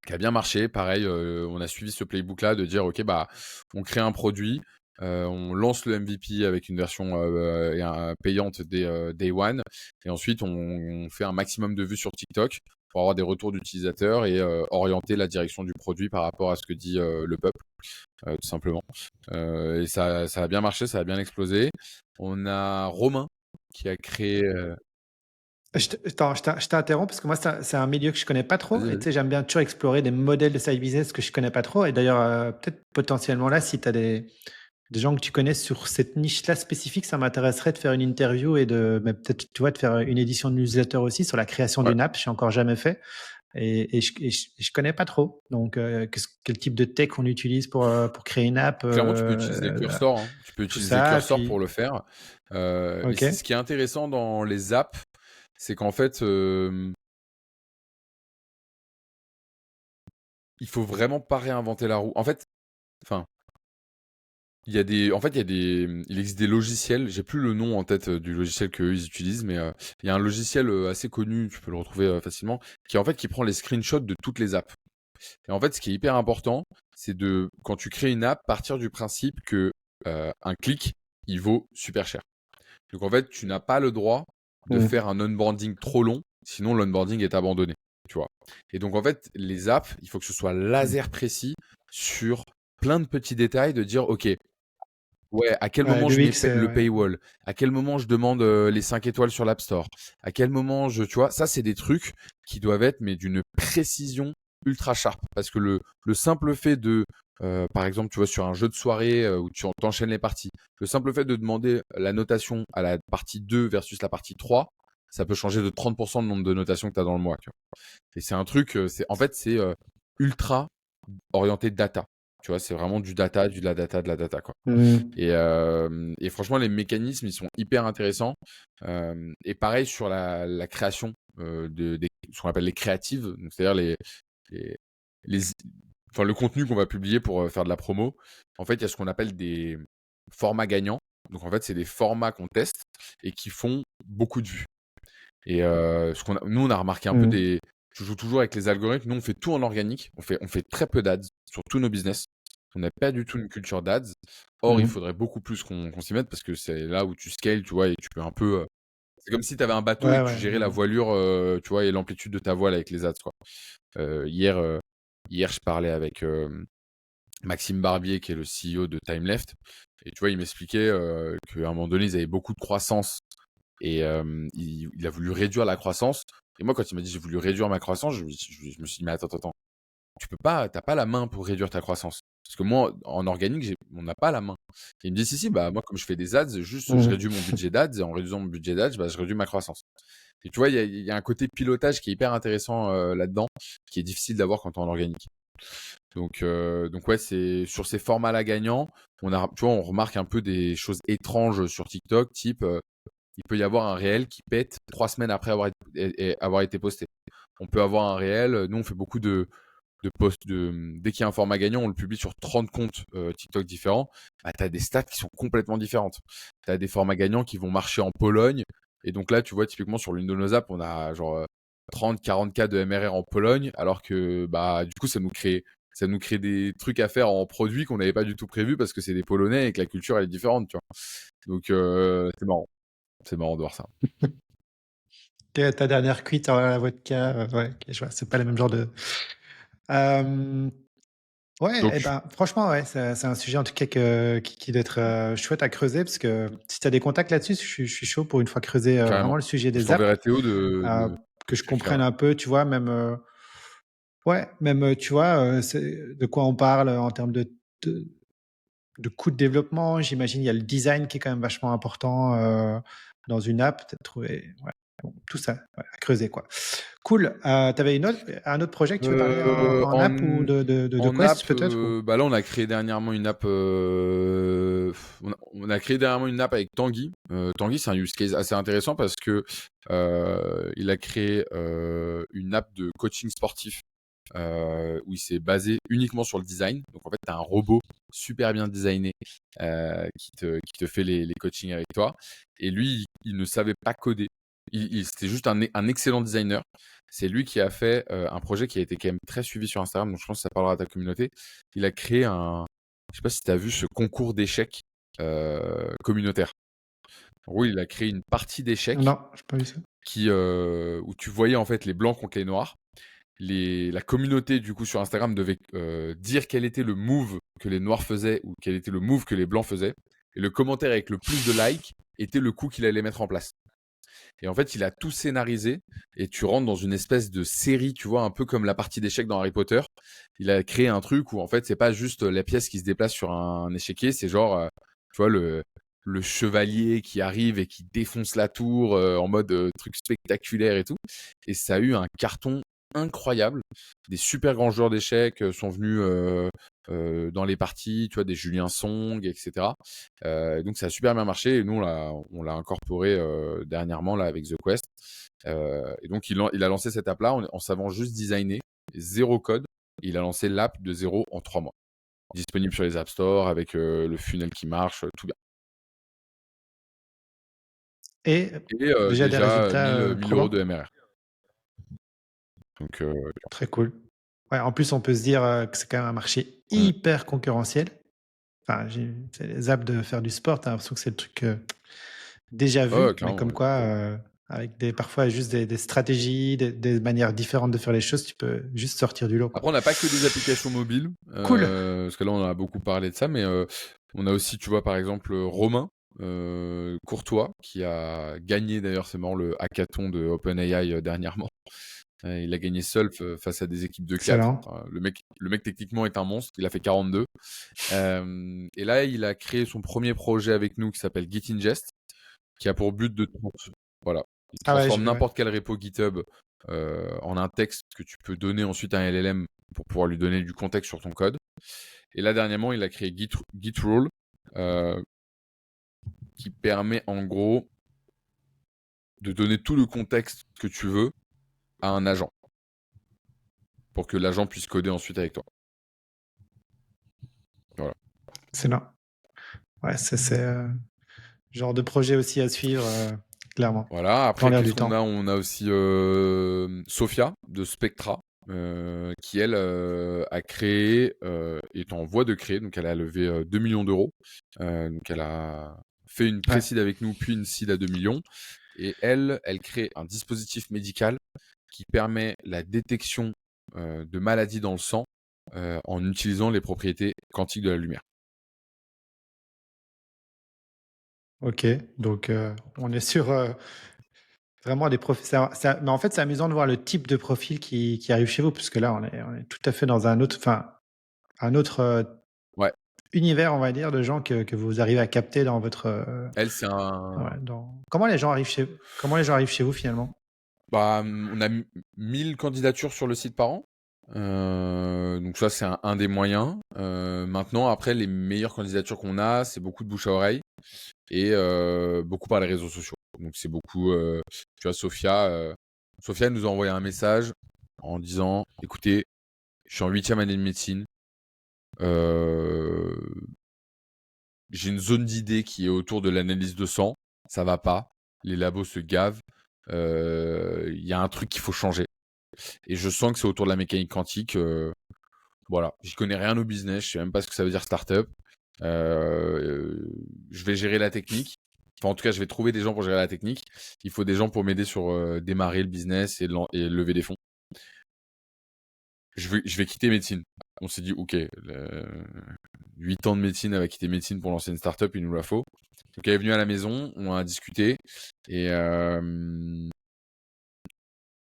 Qui a bien marché. Pareil, on a suivi ce playbook-là de dire, ok, bah, on crée un produit, on lance le MVP avec une version payante dès day one, et ensuite on fait un maximum de vues sur TikTok pour avoir des retours d'utilisateurs et orienter la direction du produit par rapport à ce que dit le peuple, tout simplement. Et ça a bien marché, ça a bien explosé. On a Romain qui a créé. Je t'interromps parce que moi, c'est un milieu que je connais pas trop. Vas-y, Et tu vas-y. sais, j'aime bien toujours explorer des modèles de side business que je connais pas trop. Et d'ailleurs, peut-être potentiellement là, si tu as des gens que tu connais sur cette niche-là spécifique, ça m'intéresserait de faire une interview et mais peut-être, tu vois, de faire une édition de newsletter aussi sur la création Ouais. d'une app. Je n'ai encore jamais fait. Et je connais pas trop. Donc, quel type de tech on utilise pour créer une app, Clairement, tu peux utiliser Cursor, hein. Tu peux tout utiliser ça. Et Cursor pour puis, le faire. Mais OK. ce qui est intéressant dans les apps, c'est qu'en fait, il faut vraiment pas réinventer la roue. En fait, enfin, il existe des logiciels. J'ai plus le nom en tête du logiciel qu'eux ils utilisent, mais il y a un logiciel assez connu, tu peux le retrouver facilement, qui prend les screenshots de toutes les apps. Et en fait, ce qui est hyper important, c'est quand tu crées une app, partir du principe que un clic, il vaut super cher. Donc en fait, tu n'as pas le droit de Mm. faire un onboarding trop long, sinon l'onboarding est abandonné, tu vois. Et donc en fait, les apps, il faut que ce soit laser précis sur plein de petits détails, de dire, ok, ouais, à quel Ouais, moment je mets l'UX, le ouais. paywall, à quel moment je demande les 5 étoiles sur l'App Store, à quel moment tu vois, ça c'est des trucs qui doivent être mais d'une précision ultra sharp, parce que le simple fait par exemple, tu vois, sur un jeu de soirée où tu t'enchaînes les parties, le simple fait de demander la notation à la partie 2 versus la partie 3, ça peut changer de 30% le nombre de notations que tu as dans le mois, tu vois. Et c'est un truc, c'est ultra orienté data. Tu vois, c'est vraiment du data, de la data, quoi. Mm. Et franchement, les mécanismes, ils sont hyper intéressants. Et pareil sur la création ce qu'on appelle les créatives, donc c'est-à-dire les, les, enfin, le contenu qu'on va publier pour faire de la promo. En fait, il y a ce qu'on appelle des formats gagnants. Donc en fait, c'est des formats qu'on teste et qui font beaucoup de vues. Et nous, on a remarqué un peu Mm. je joue toujours avec les algorithmes. Nous, on fait tout en organique. On fait très peu d'ads sur tous nos business. On n'a pas du tout une culture d'ads. Or, il Mm. faudrait beaucoup plus qu'on s'y mette parce que c'est là où tu scales, tu vois, et tu peux un peu. C'est comme si tu avais un bateau et Ouais, que tu ouais. gérais la voilure, tu vois, et l'amplitude de ta voile avec les ads, quoi. Euh, hier, euh, hier, je parlais avec Maxime Barbier, qui est le CEO de TimeLeft. Et tu vois, il m'expliquait qu'à un moment donné, ils avaient beaucoup de croissance et il a voulu réduire la croissance. Et moi, quand il m'a dit j'ai voulu réduire ma croissance, je me suis dit, mais attends, t'as pas la main pour réduire ta croissance. Parce que moi, en organique, on n'a pas la main. Et il me dit, si, bah, moi, comme je fais des ads, juste, je Mm. réduis mon budget d'ads, et en réduisant mon budget d'ads, bah, je réduis ma croissance. Et tu vois, il y a un côté pilotage qui est hyper intéressant là-dedans, qui est difficile d'avoir quand tu es en organique. Donc ouais, c'est sur ces formats-là gagnants, tu vois, on remarque un peu des choses étranges sur TikTok, type, il peut y avoir un réel qui pète 3 semaines après avoir été posté. On peut avoir un réel, nous on fait beaucoup de posts, dès qu'il y a un format gagnant, on le publie sur 30 comptes TikTok différents, bah, tu as des stats qui sont complètement différentes. Tu as des formats gagnants qui vont marcher en Pologne, et donc là, tu vois, typiquement sur l'une de nos apps, on a genre 30-40K de MRR en Pologne, alors que bah, du coup, ça nous crée des trucs à faire en produit qu'on n'avait pas du tout prévu parce que c'est des Polonais et que la culture elle est différente, tu vois. Donc c'est marrant de voir ça. Ta dernière cuite à la vodka, ouais, ok, je vois, c'est pas le même genre de. Euh, ouais, Donc franchement, ouais, c'est un sujet en tout cas qui doit être chouette à creuser parce que si tu as des contacts là-dessus, je suis chaud pour une fois creuser vraiment carrément, le sujet je des apps, t'enverrai Théo euh, que je Cricra, comprenne ouais. un peu, tu vois, même, ouais, même, tu vois, de quoi on parle en termes de, de coût de développement. J'imagine il y a le design qui est quand même vachement important dans une app, peut-être trouver. Ouais. tout ça, ouais, à creuser, quoi. Cool. Tu avais un autre projet que tu veux parler en app ou En de en Quest app, peut-être ou... bah, là, on a créé dernièrement une app, on a créé dernièrement une app avec Tanguy. Tanguy, c'est un use case assez intéressant parce que, il a créé, une app de coaching sportif, où il s'est basé uniquement sur le design. Donc en fait, tu as un robot super bien designé, qui te fait les coachings avec toi. Et lui, il ne savait pas coder. C'était juste un excellent designer. C'est lui qui a fait un projet qui a été quand même très suivi sur Instagram, donc je pense que ça parlera à ta communauté. Il a créé je sais pas si tu as vu ce concours d'échecs communautaire. En gros, il a créé une partie d'échecs Non, je pas vu ça. où tu voyais en fait les blancs contre les noirs. La communauté du coup sur Instagram devait dire quel était le move que les noirs faisaient ou quel était le move que les blancs faisaient. Et le commentaire avec le plus de likes était le coup qu'il allait mettre en place. Et en fait, il a tout scénarisé et tu rentres dans une espèce de série, tu vois, un peu comme la partie d'échecs dans Harry Potter. Il a créé un truc où en fait, c'est pas juste la pièce qui se déplace sur un échiquier, c'est genre, tu vois, le chevalier qui arrive et qui défonce la tour en mode truc spectaculaire et tout. Et ça a eu un carton incroyable. Des super grands joueurs d'échecs sont venus dans les parties, tu vois, des Julien Song, etc. Donc ça a super bien marché et nous on l'a incorporé dernièrement là avec The Quest. Et donc il a lancé cette app là en savant juste designer, zéro code. Et il a lancé l'app de zéro en 3 mois. Disponible sur les App Store avec le funnel qui marche, tout bien. Et Et déjà des déjà résultats 1000 euros probants? de MRR. Donc Très cool. Ouais, en plus, on peut se dire que c'est quand même un marché mm. hyper concurrentiel. Enfin, c'est les apps de faire du sport, t'as l'impression que c'est le truc déjà Ouais, vu, mais clairement. comme quoi, avec parfois juste des stratégies, des manières différentes de faire les choses, tu peux juste sortir du lot, quoi. Après, on n'a pas que des applications mobiles, Cool. parce que là, on a beaucoup parlé de ça, mais on a aussi, tu vois, par exemple, Romain Courtois, qui a gagné, d'ailleurs, c'est marrant, le hackathon de OpenAI dernièrement. Il a gagné seul face à des équipes de 4. Excellent. Le mec, techniquement, est un monstre. Il a fait 42. Et là, il a créé son premier projet avec nous qui s'appelle GitIngest, qui a pour but voilà, il Ah ouais, j'ai transforme vu, ouais. n'importe quel repo GitHub en un texte que tu peux donner ensuite à un LLM pour pouvoir lui donner du contexte sur ton code. Et là, dernièrement, il a créé GitRule, euh, qui permet en gros de donner tout le contexte que tu veux à un agent pour que l'agent puisse coder ensuite avec toi. Voilà. Excellent. Ouais, c'est genre de projet aussi à suivre, clairement, Voilà. dans Après, l'air qu'est-ce du qu'on a? temps. On a aussi Sophia de Spectra, qui elle a créé, est en voie de créer, donc elle a levé 2 millions d'euros. Donc elle a fait une Ouais. pré-seed avec nous, puis une seed à 2 millions. Et elle crée un dispositif médical qui permet la détection de maladies dans le sang en utilisant les propriétés quantiques de la lumière. Ok. Donc, on est sur vraiment des profils. Mais en fait, c'est amusant de voir le type de profil qui arrive chez vous, puisque là, on est tout à fait dans un autre Ouais. univers, on va dire, de gens que vous arrivez à capter dans votre. Elle, c'est Ouais, un. comment les gens arrivent chez vous finalement? Bah, on a 1000 candidatures sur le site par an. Donc ça, c'est un des moyens. Maintenant, après, les meilleures candidatures qu'on a, c'est beaucoup de bouche à oreille et beaucoup par les réseaux sociaux. Donc c'est beaucoup, tu vois, Sophia nous a envoyé un message en disant, écoutez, je suis en 8e année de médecine, euh, j'ai une zone d'idée qui est autour de l'analyse de sang, ça va pas, les labos se gavent, il y a un truc qu'il faut changer. Et je sens que c'est autour de la mécanique quantique. Voilà, j'y connais rien au business, je sais même pas ce que ça veut dire startup. Je vais gérer la technique. Enfin, en tout cas, je vais trouver des gens pour gérer la technique. Il faut des gens pour m'aider sur démarrer le business et lever des fonds. Je vais quitter médecine. On s'est dit, ok, 8 ans de médecine, elle va quitter médecine pour lancer une startup, il nous la faut. Donc elle est venue à la maison, on a discuté et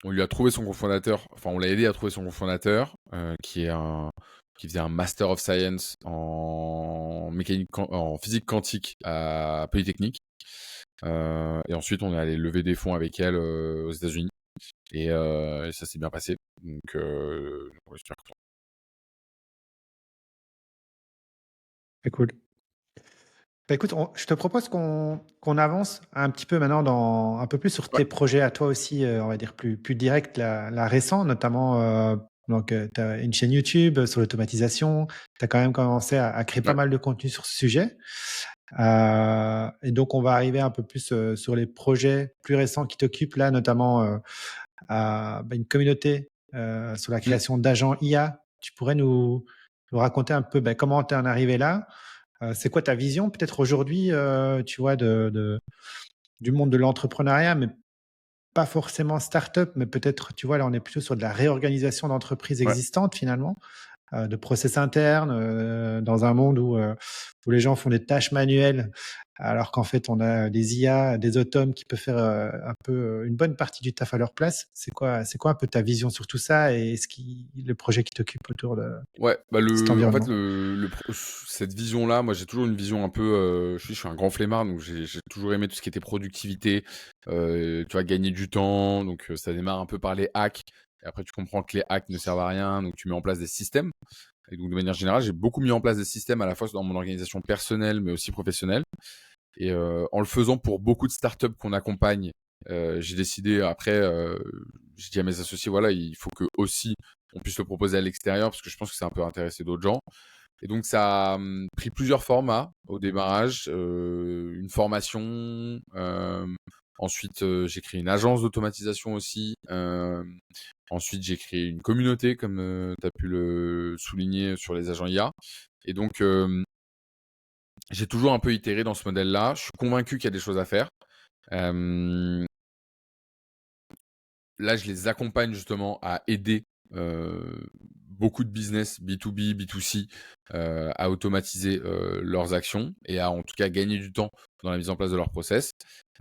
on lui a trouvé son cofondateur, enfin on l'a aidé à trouver son cofondateur, qui faisait un Master of Science en physique quantique à Polytechnique. Et ensuite, on est allé lever des fonds avec elle aux États-Unis. Et ça s'est bien passé. Donc, ouais, super content. C'est cool. Bah, écoute, je te propose qu'on avance un petit peu maintenant dans un peu plus sur Ouais, tes projets à toi aussi, on va dire plus directs, là récents, notamment, donc, tu as une chaîne YouTube, sur l'automatisation. Tu as quand même commencé à créer pas ouais. mal de contenu sur ce sujet. Et donc on va arriver un peu plus, sur les projets plus récents qui t'occupent là, notamment, une communauté, sur la Mmh. création d'agents IA. Tu pourrais nous raconter un peu, comment tu en es arrivé là? C'est quoi ta vision peut-être aujourd'hui, tu vois, du monde de l'entrepreneuriat, mais pas forcément start-up, mais peut-être, tu vois, là, on est plutôt sur de la réorganisation d'entreprises Ouais. existantes finalement, de process internes, dans un monde où les gens font des tâches manuelles, alors qu'en fait, on a des IA, des automes qui peuvent faire, un peu, une bonne partie du taf à leur place. C'est quoi un peu ta vision sur tout ça et le projet qui t'occupe autour de Ouais, bah cet en fait, environnement? cette vision-là, moi j'ai toujours une vision un peu. Je suis un grand flemmard, donc j'ai toujours aimé tout ce qui était productivité, tu vois, gagner du temps. Donc ça démarre un peu par les hacks. Et après, tu comprends que les hacks ne servent à rien, donc tu mets en place des systèmes. Et donc, de manière générale, j'ai beaucoup mis en place des systèmes à la fois dans mon organisation personnelle, mais aussi professionnelle. Et en le faisant pour beaucoup de startups qu'on accompagne, j'ai décidé après, j'ai dit à mes associés, voilà, il faut que aussi on puisse le proposer à l'extérieur parce que je pense que ça peut intéresser d'autres gens. Et donc ça a pris plusieurs formats au démarrage, une formation, ensuite j'ai créé une agence d'automatisation aussi, ensuite j'ai créé une communauté comme tu as pu le souligner sur les agents IA. Et donc j'ai toujours un peu itéré dans ce modèle-là. Je suis convaincu qu'il y a des choses à faire. Euh, Là, je les accompagne justement à aider beaucoup de business B2B, B2C à automatiser leurs actions et à en tout cas gagner du temps dans la mise en place de leurs process.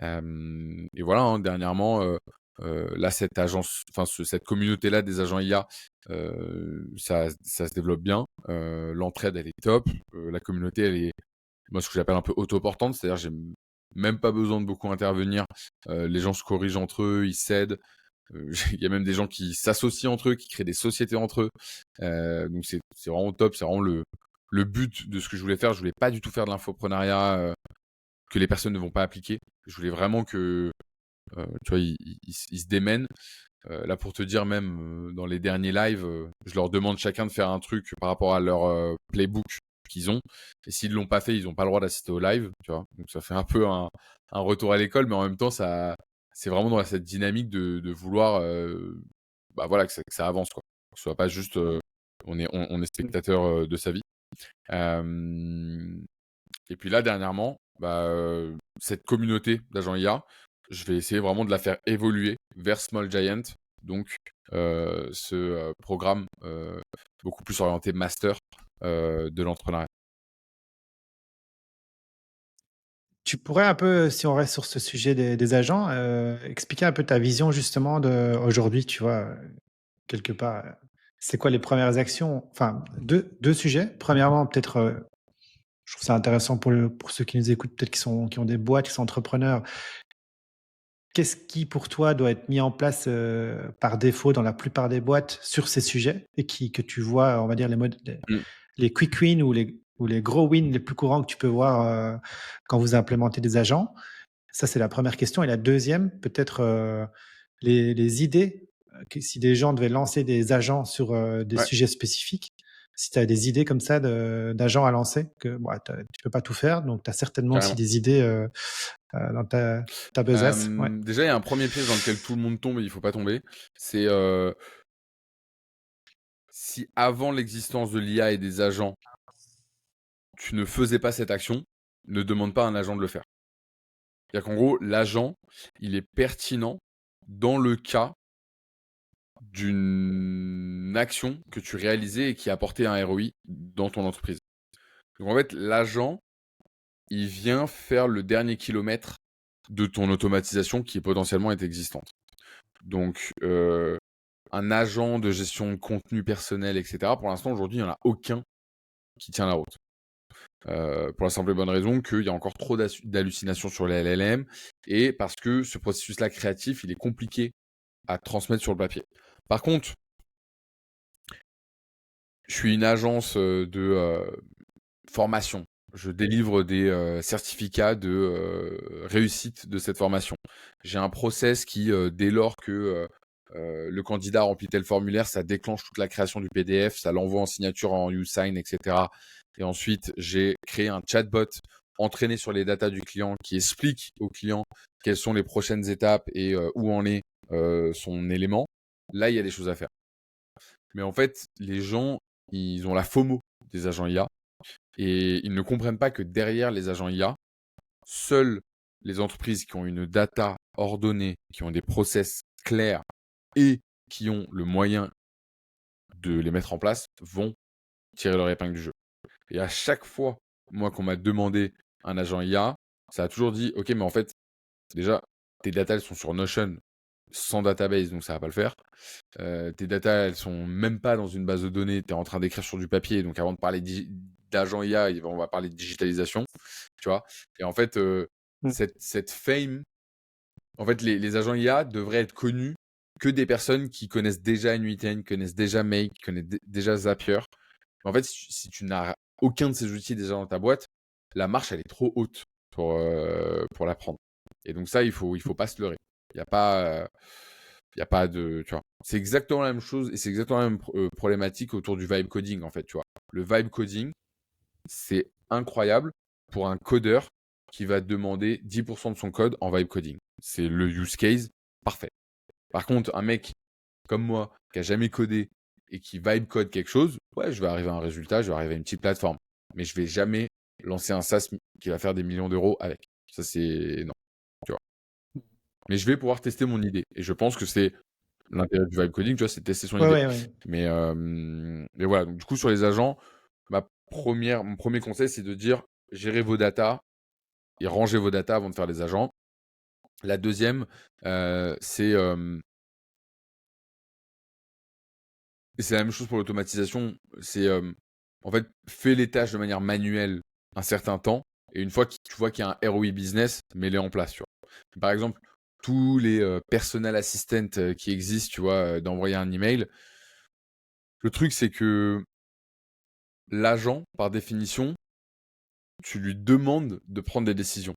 Et voilà, hein, dernièrement, là, cette agence, enfin cette communauté-là des agents IA, ça se développe bien. L'entraide, elle est top. La communauté, elle est, moi, ce que j'appelle un peu autoportante, c'est-à-dire j'ai même pas besoin de beaucoup intervenir. Les gens se corrigent entre eux, ils s'aident. Il y a même des gens qui s'associent entre eux, qui créent des sociétés entre eux. Donc c'est vraiment top, c'est vraiment le but de ce que je voulais faire. Je voulais pas du tout faire de l'infoprenariat que les personnes ne vont pas appliquer. Je voulais vraiment que tu vois, ils se démènent. Là, pour te dire, même dans les derniers lives, je leur demande chacun de faire un truc par rapport à leur playbook qu'ils ont. Et s'ils l'ont pas fait, ils n'ont pas le droit d'assister au live, tu vois. Donc ça fait un peu un retour à l'école, mais en même temps, c'est vraiment dans cette dynamique de vouloir, bah voilà, que ça avance, quoi. Que ce soit pas juste, on est spectateur de sa vie. Euh, et puis là, dernièrement, bah, cette communauté d'agents IA, je vais essayer vraiment de la faire évoluer vers Small Giant. Donc, ce programme beaucoup plus orienté master de l'entrepreneuriat. Tu pourrais un peu, si on reste sur ce sujet des agents, expliquer un peu ta vision justement de aujourd'hui, tu vois, quelque part, c'est quoi les premières actions? Enfin, deux sujets. Premièrement, peut-être, je trouve ça intéressant pour ceux qui nous écoutent, peut-être qui ont des boîtes, qui sont entrepreneurs. Qu'est-ce qui, pour toi, doit être mis en place, par défaut dans la plupart des boîtes sur ces sujets et que tu vois, on va dire Mm. les quick wins ou les gros wins les plus courants que tu peux voir, quand vous implémentez des agents? Ça, c'est la première question et la deuxième, peut-être, les idées, que si des gens devaient lancer des agents sur, des Ouais, sujets spécifiques, si tu as des idées comme ça d'agents à lancer que bon, tu peux pas tout faire, donc tu as certainement aussi carrément. des idées, dans ta besace. Ouais. Déjà, il y a un premier piège dans lequel tout le monde tombe et il faut pas tomber. C'est si avant l'existence de l'IA et des agents, tu ne faisais pas cette action, ne demande pas à un agent de le faire. C'est-à-dire qu'en gros, l'agent, il est pertinent dans le cas d'une action que tu réalisais et qui apportait un ROI dans ton entreprise. Donc en fait, l'agent, il vient faire le dernier kilomètre de ton automatisation qui potentiellement est existante. Donc un agent de gestion de contenu personnel, etc., pour l'instant, aujourd'hui, il n'y en a aucun qui tient la route. pour la simple et bonne raison qu'il y a encore trop d'hallucinations sur les LLM et parce que ce processus-là créatif, il est compliqué à transmettre sur le papier. Par contre, je suis une agence de formation. Je délivre des certificats de réussite de cette formation. J'ai un process qui, dès lors que le candidat remplit tel formulaire, ça déclenche toute la création du PDF, ça l'envoie en signature en YouSign, etc. Et ensuite, j'ai créé un chatbot entraîné sur les datas du client qui explique au client quelles sont les prochaines étapes et où en est son élément. Là, il y a des choses à faire. Mais en fait, les gens, ils ont la FOMO des agents IA et ils ne comprennent pas que derrière les agents IA, seules les entreprises qui ont une data ordonnée, qui ont des process clairs et qui ont le moyen de les mettre en place vont tirer leur épingle du jeu. Et à chaque fois, moi, qu'on m'a demandé un agent IA, ça a toujours dit, OK, mais en fait, déjà, tes datas, elles sont sur Notion sans database, donc ça va pas le faire. Tes datas, elles sont même pas dans une base de données, tu es en train d'écrire sur du papier, donc avant de parler d'agent IA, on va parler de digitalisation, tu vois. Et en fait, cette fame, en fait, les agents IA devraient être connus que des personnes qui connaissent déjà N8N, connaissent déjà Make, connaissent déjà Zapier. En fait, si tu n'as aucun de ces outils déjà dans ta boîte, la marche, elle est trop haute pour l'apprendre. Et donc ça, il faut pas se leurrer. Il n'y a pas, il y a pas de, tu vois. C'est exactement la même chose et c'est exactement la même problématique autour du vibe coding, en fait, tu vois. Le vibe coding, c'est incroyable pour un codeur qui va demander 10% de son code en vibe coding. C'est le use case parfait. Par contre, un mec comme moi qui a jamais codé et qui vibe code quelque chose, ouais, je vais arriver à un résultat, je vais arriver à une petite plateforme. Mais je vais jamais lancer un SaaS qui va faire des millions d'euros avec. Ça, c'est non, tu vois. Mais je vais pouvoir tester mon idée. Et je pense que c'est l'intérêt du vibe coding, tu vois, c'est de tester son Ouais, idée. ouais, ouais. Mais voilà, donc du coup, sur les agents, mon premier conseil, c'est de dire gérez vos datas et rangez vos datas avant de faire les agents. La deuxième, c'est et c'est la même chose pour l'automatisation. C'est en fait, fais les tâches de manière manuelle un certain temps et une fois que tu vois qu'il y a un ROI business, mets-les en place. Tu vois. Par exemple, tous les personal assistants qui existent, tu vois, d'envoyer un email. Le truc, c'est que l'agent, par définition, tu lui demandes de prendre des décisions.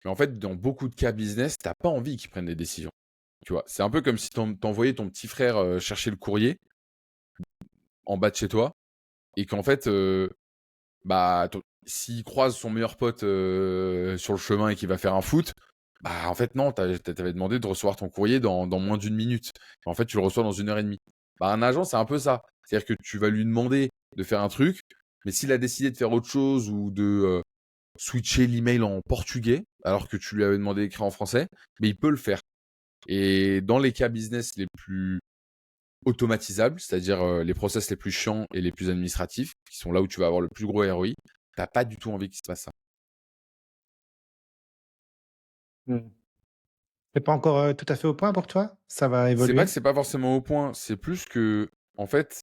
Mais en fait, dans beaucoup de cas business, t'as pas envie qu'il prenne des décisions. Tu vois, c'est un peu comme si t'envoyais ton petit frère chercher le courrier en bas de chez toi et qu'en fait, bah, s'il croise son meilleur pote sur le chemin et qu'il va faire un foot, bah en fait non, t'avais demandé de recevoir ton courrier dans moins d'une minute. En fait, tu le reçois dans 1 heure et demie. Bah un agent, c'est un peu ça. C'est-à-dire que tu vas lui demander de faire un truc, mais s'il a décidé de faire autre chose ou de switcher l'email en portugais, alors que tu lui avais demandé d'écrire en français, mais il peut le faire. Et dans les cas business les plus automatisables, c'est-à-dire les process les plus chiants et les plus administratifs, qui sont là où tu vas avoir le plus gros ROI, t'as pas du tout envie qu'il se passe ça. C'est pas encore tout à fait au point pour toi? Ça va C'est pas que évoluer? c'est pas forcément au point, c'est plus que, en fait,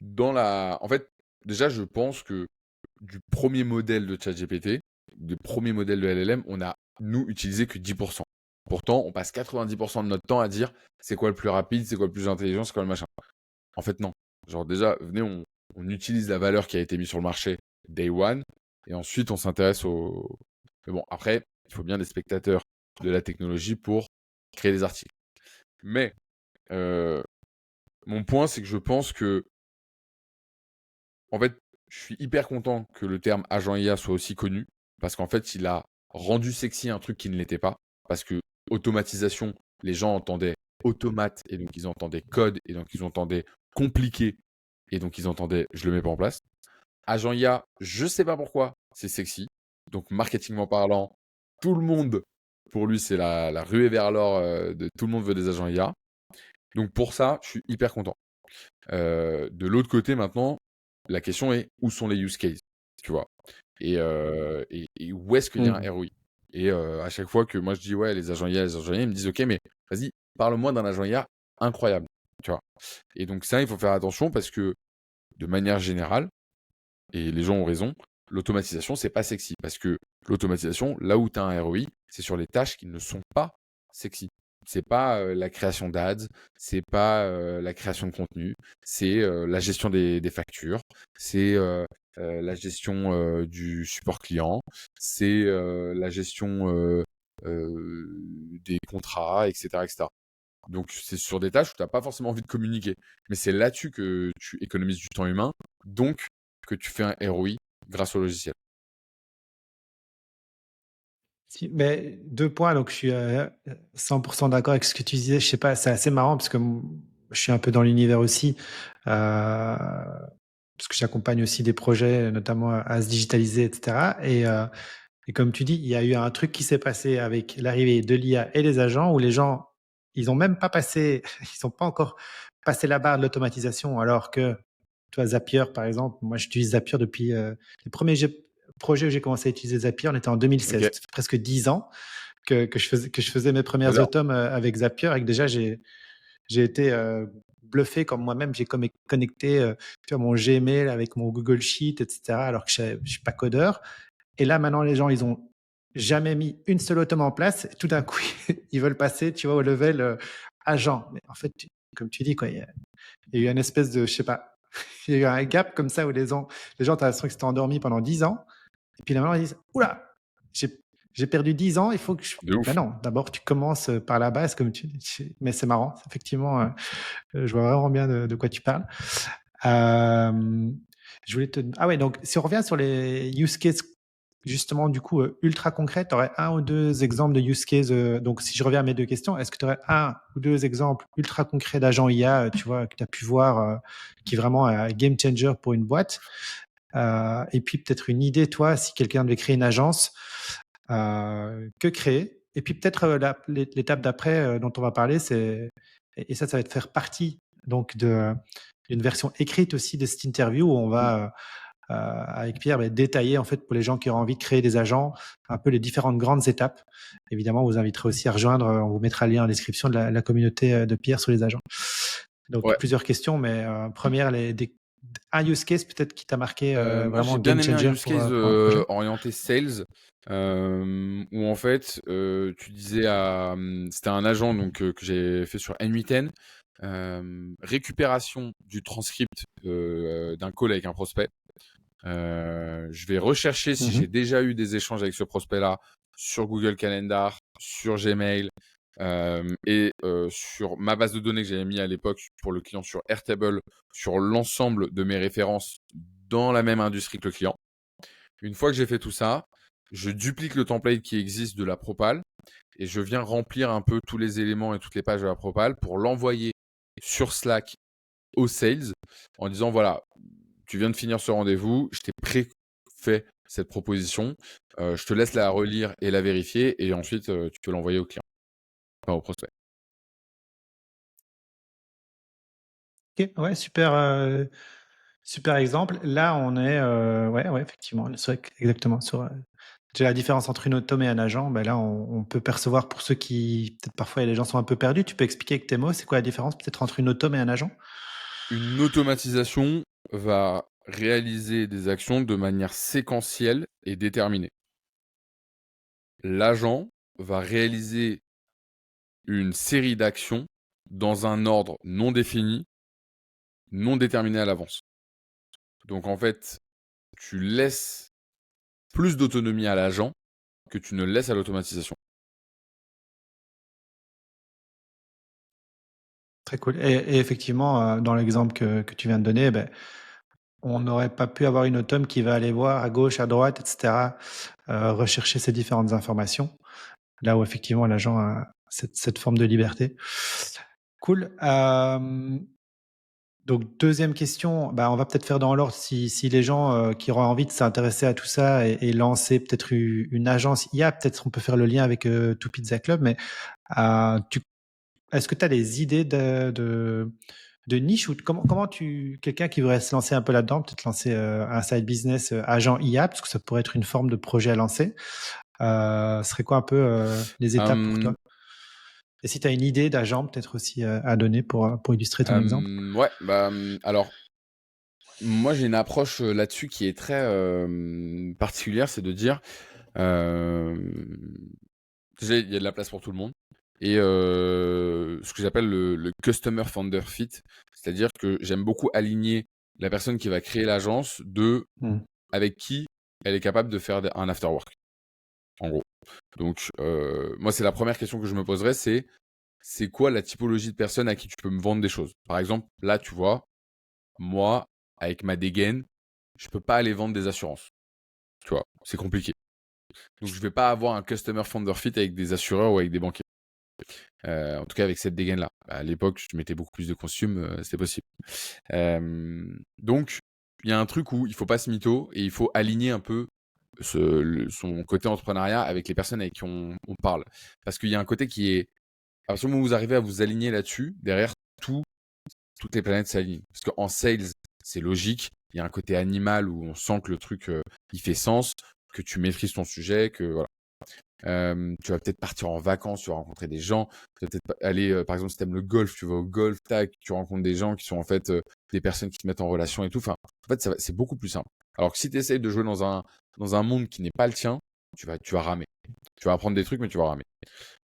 en fait, déjà, je pense que du premier modèle de ChatGPT, du premier modèle de LLM, on a, nous, utilisé que 10%. Pourtant, on passe 90% de notre temps à dire c'est quoi le plus rapide, c'est quoi le plus intelligent, c'est quoi le machin. En fait, non. Genre, déjà, venez, on utilise la valeur qui a été mise sur le marché day one, et ensuite, on s'intéresse au. Mais bon, après, il faut bien des spectateurs de la technologie pour créer des articles. Mais euh, mon point, c'est que je pense que, en fait, je suis hyper content que le terme agent IA soit aussi connu, parce qu'en fait, il a rendu sexy un truc qui ne l'était pas, parce que automatisation, les gens entendaient automate, et donc ils entendaient code, et donc ils entendaient compliqué, et donc ils entendaient je le mets pas en place. Agent IA, je sais pas pourquoi, c'est sexy. Donc marketingment parlant, tout le monde, pour lui, c'est la ruée vers l'or de tout le monde veut des agents IA. Donc pour ça, je suis hyper content. De l'autre côté, maintenant, la question est où sont les use cases, tu vois, et où est-ce qu'il y a un Mmh. ROI. Et à chaque fois que moi je dis ouais, les agents IA, ils me disent ok, mais vas-y, parle-moi d'un agent IA incroyable, tu vois. Et donc ça, il faut faire attention parce que de manière générale, et les gens ont raison, l'automatisation, c'est pas sexy. Parce que l'automatisation, là où tu as un ROI, c'est sur les tâches qui ne sont pas sexy. C'est pas la création d'ads, c'est pas la création de contenu, c'est la gestion des factures, c'est la gestion du support client, c'est la gestion des contrats, etc., etc. Donc, c'est sur des tâches où tu n'as pas forcément envie de communiquer. Mais c'est là-dessus que tu économises du temps humain, donc que tu fais un ROI grâce au logiciel. Mais 2 points, donc je suis 100% d'accord avec ce que tu disais. Je sais pas, c'est assez marrant parce que je suis un peu dans l'univers aussi, parce que j'accompagne aussi des projets, notamment à se digitaliser, etc. Et comme tu dis, il y a eu un truc qui s'est passé avec l'arrivée de l'IA et les agents où les gens, ils ont même pas passé, ils ont pas encore passé la barre de l'automatisation, alors que, toi, Zapier, par exemple, moi, j'utilise Zapier depuis les premiers projets où j'ai commencé à utiliser Zapier, on était en 2016, Ok, ça fait presque 10 ans que je faisais mes premières j'adore. automes avec Zapier et que déjà, j'ai été bluffé comme moi-même, j'ai connecté tu vois, mon Gmail avec mon Google Sheet, etc., alors que je suis pas codeur. Et là, maintenant, les gens, ils ont jamais mis une seule automate en place. Et tout d'un coup, ils veulent passer, tu vois, au level agent. Mais en fait, comme tu dis, quoi, il y a eu une espèce de, je sais pas, il y a eu un gap comme ça où les gens, tu as l'impression qu'ils s'étaient endormis pendant 10 ans. Et puis là, maintenant, ils disent, oula, j'ai, j'ai perdu 10 ans, il faut que je... De Ben ouf. non, d'abord, tu commences par la base, comme tu dis. Mais c'est marrant, effectivement, je vois vraiment bien de quoi tu parles. Euh, je voulais te... Ah ouais, donc si on revient sur les use cases, justement, du coup, ultra concrets, tu aurais un ou deux exemples de use cases. Donc, si je reviens à mes deux questions, est-ce que tu aurais un ou deux exemples ultra concrets d'agents IA, tu vois, que tu as pu voir, qui est vraiment un game changer pour une boîte? Et puis, peut-être une idée, toi, si quelqu'un devait créer une agence, que créer? Et puis, peut-être l'étape d'après dont on va parler, et ça va te faire partie donc d'une version écrite aussi de cette interview où on va avec Pierre détailler en fait pour les gens qui auront envie de créer des agents un peu les différentes grandes étapes. Évidemment, on vous invitera aussi à rejoindre, on vous mettra le lien en description de la communauté de Pierre sur les agents. Donc Ouais. plusieurs questions, mais première, un use case peut-être qui t'a marqué Moi, vraiment j'ai bien game aimé un changer use case pour un projet. orienté sales, où en fait, tu disais c'était un agent donc que j'ai fait sur N8N, récupération du transcript d'un call avec un prospect. Je vais rechercher si j'ai Mhm. déjà eu des échanges avec ce prospect-là sur Google Calendar, sur Gmail et sur ma base de données que j'avais mis à l'époque pour le client sur Airtable, sur l'ensemble de mes références dans la même industrie que le client. Une fois que j'ai fait tout ça, je duplique le template qui existe de la propale et je viens remplir un peu tous les éléments et toutes les pages de la propale pour l'envoyer sur Slack aux sales en disant voilà, tu viens de finir ce rendez-vous, je t'ai pré-fait cette proposition, je te laisse la relire et la vérifier et ensuite tu peux l'envoyer au client, pas au prospect. Ok, ouais, super, super exemple. Là, on est, ouais, ouais, effectivement, c'est vrai exactement sur. Déjà, la différence entre une automate et un agent, ben là, on peut percevoir pour ceux qui, peut-être parfois, les gens sont un peu perdus. Tu peux expliquer avec tes mots, c'est quoi la différence peut-être entre une automate et un agent? Une automatisation va réaliser des actions de manière séquentielle et déterminée. L'agent va réaliser une série d'actions dans un ordre non défini, non déterminé à l'avance. Donc en fait, tu laisses plus d'autonomie à l'agent que tu ne laisses à l'automatisation. Très cool. Et effectivement, dans l'exemple que tu viens de donner, ben, on n'aurait pas pu avoir une automne qui va aller voir à gauche, à droite, etc., rechercher ces différentes informations. Là où effectivement l'agent a cette forme de liberté. Cool. Donc deuxième question, bah, on va peut-être faire dans l'ordre si les gens qui auront envie de s'intéresser à tout ça et lancer peut-être une agence IA, peut-être on peut faire le lien avec Two Pizza Club, mais euh, tu, est-ce que tu as des idées de niche ou comment quelqu'un qui voudrait se lancer un peu là-dedans, peut-être lancer un side business agent IA, parce que ça pourrait être une forme de projet à lancer, serait quoi un peu les étapes pour toi? Et si tu as une idée d'agent peut-être aussi à donner pour illustrer ton exemple. Ouais, bah alors Moi, j'ai une approche là-dessus qui est très particulière, c'est de dire, euh, déjà, il y a de la place pour tout le monde. Et ce que j'appelle le customer founder fit, c'est-à-dire que j'aime beaucoup aligner la personne qui va créer l'agence Hmm. avec qui elle est capable de faire un after work, en gros. Donc, moi, c'est la première question que je me poserais, c'est quoi la typologie de personne à qui tu peux me vendre des choses. Par exemple, là, tu vois, moi, avec ma dégaine, je peux pas aller vendre des assurances. Tu vois, c'est compliqué. Donc, je vais pas avoir un customer founder fit avec des assureurs ou avec des banquiers. En tout cas, avec cette dégaine-là. À l'époque, je mettais beaucoup plus de costumes, c'était possible. Donc, il y a un truc où il faut pas se mytho et il faut aligner un peu son côté entrepreneuriat avec les personnes avec qui on parle. Parce qu'il y a un côté qui est, à partir du moment où vous arrivez à vous aligner là-dessus, derrière, tout, toutes les planètes s'alignent. Parce qu'en sales, c'est logique. Il y a un côté animal où on sent que le truc, il fait sens, que tu maîtrises ton sujet, que voilà. Tu vas peut-être partir en vacances, tu vas rencontrer des gens. Tu vas peut-être aller, par exemple, si tu aimes le golf, tu vas au golf, tac, tu rencontres des gens qui sont en fait des personnes qui te mettent en relation et tout. Enfin, en fait, c'est beaucoup plus simple. Alors que si tu essayes de jouer dans un monde qui n'est pas le tien, tu vas ramer. Tu vas apprendre des trucs, mais tu vas ramer.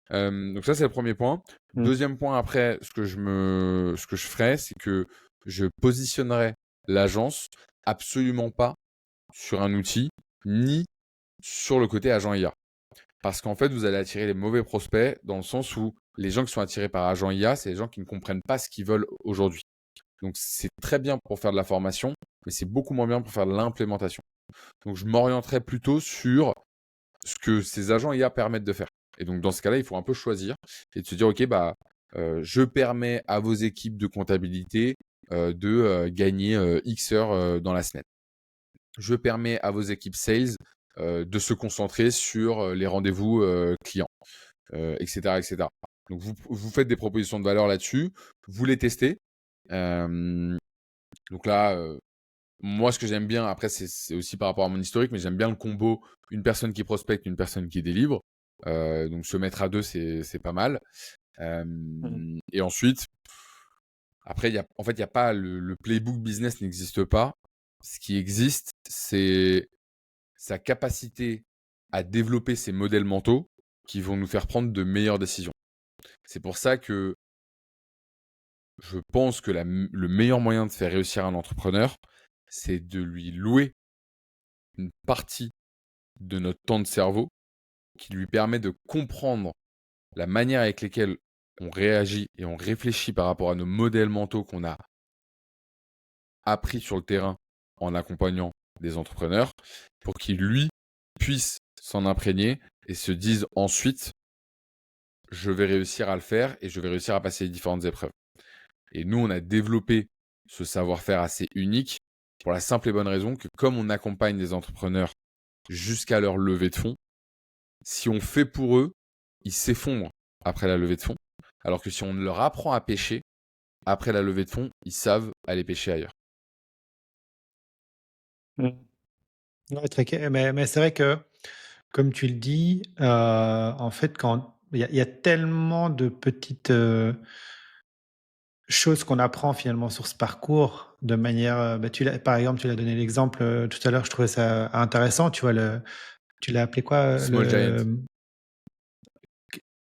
Donc ça, c'est le premier point. Hmm. Deuxième point, après, ce que je ferais, c'est que je positionnerais l'agence absolument pas sur un outil, ni sur le côté agent IA. Parce qu'en fait, vous allez attirer les mauvais prospects dans le sens où les gens qui sont attirés par agent IA, c'est les gens qui ne comprennent pas ce qu'ils veulent aujourd'hui. Donc, c'est très bien pour faire de la formation, mais c'est beaucoup moins bien pour faire de l'implémentation. Donc, je m'orienterais plutôt sur ce que ces agents IA permettent de faire. Et donc, dans ce cas-là, il faut un peu choisir et de se dire, OK, bah, je permets à vos équipes de comptabilité de gagner X heures dans la semaine. Je permets à vos équipes sales de se concentrer sur les rendez-vous clients, etc., etc. Donc, vous faites des propositions de valeur là-dessus, vous les testez. Euh, donc là, moi, ce que j'aime bien, après, c'est aussi par rapport à mon historique, mais j'aime bien le combo une personne qui prospecte, une personne qui délivre. Donc, se mettre à deux, c'est pas mal. Hmm. Et ensuite, après, en fait, il y a pas le playbook business n'existe pas. Ce qui existe, c'est sa capacité à développer ces modèles mentaux qui vont nous faire prendre de meilleures décisions. C'est pour ça que je pense que le meilleur moyen de faire réussir un entrepreneur, c'est de lui louer une partie de notre temps de cerveau qui lui permet de comprendre la manière avec laquelle on réagit et on réfléchit par rapport à nos modèles mentaux qu'on a appris sur le terrain en accompagnant des entrepreneurs pour qu'ils, lui, puissent s'en imprégner et se disent ensuite je vais réussir à le faire et je vais réussir à passer les différentes épreuves. Et nous, on a développé ce savoir-faire assez unique pour la simple et bonne raison que comme on accompagne des entrepreneurs jusqu'à leur levée de fonds, si on fait pour eux, ils s'effondrent après la levée de fonds. Alors que si on leur apprend à pêcher, après la levée de fonds, ils savent aller pêcher ailleurs. Hmm. Ouais, mais c'est vrai que, comme tu le dis, en fait, quand il y a tellement de petites choses qu'on apprend finalement sur ce parcours de manière, bah, par exemple, tu l'as donné l'exemple tout à l'heure, je trouvais ça intéressant, tu vois, tu l'as appelé quoi Small Giant.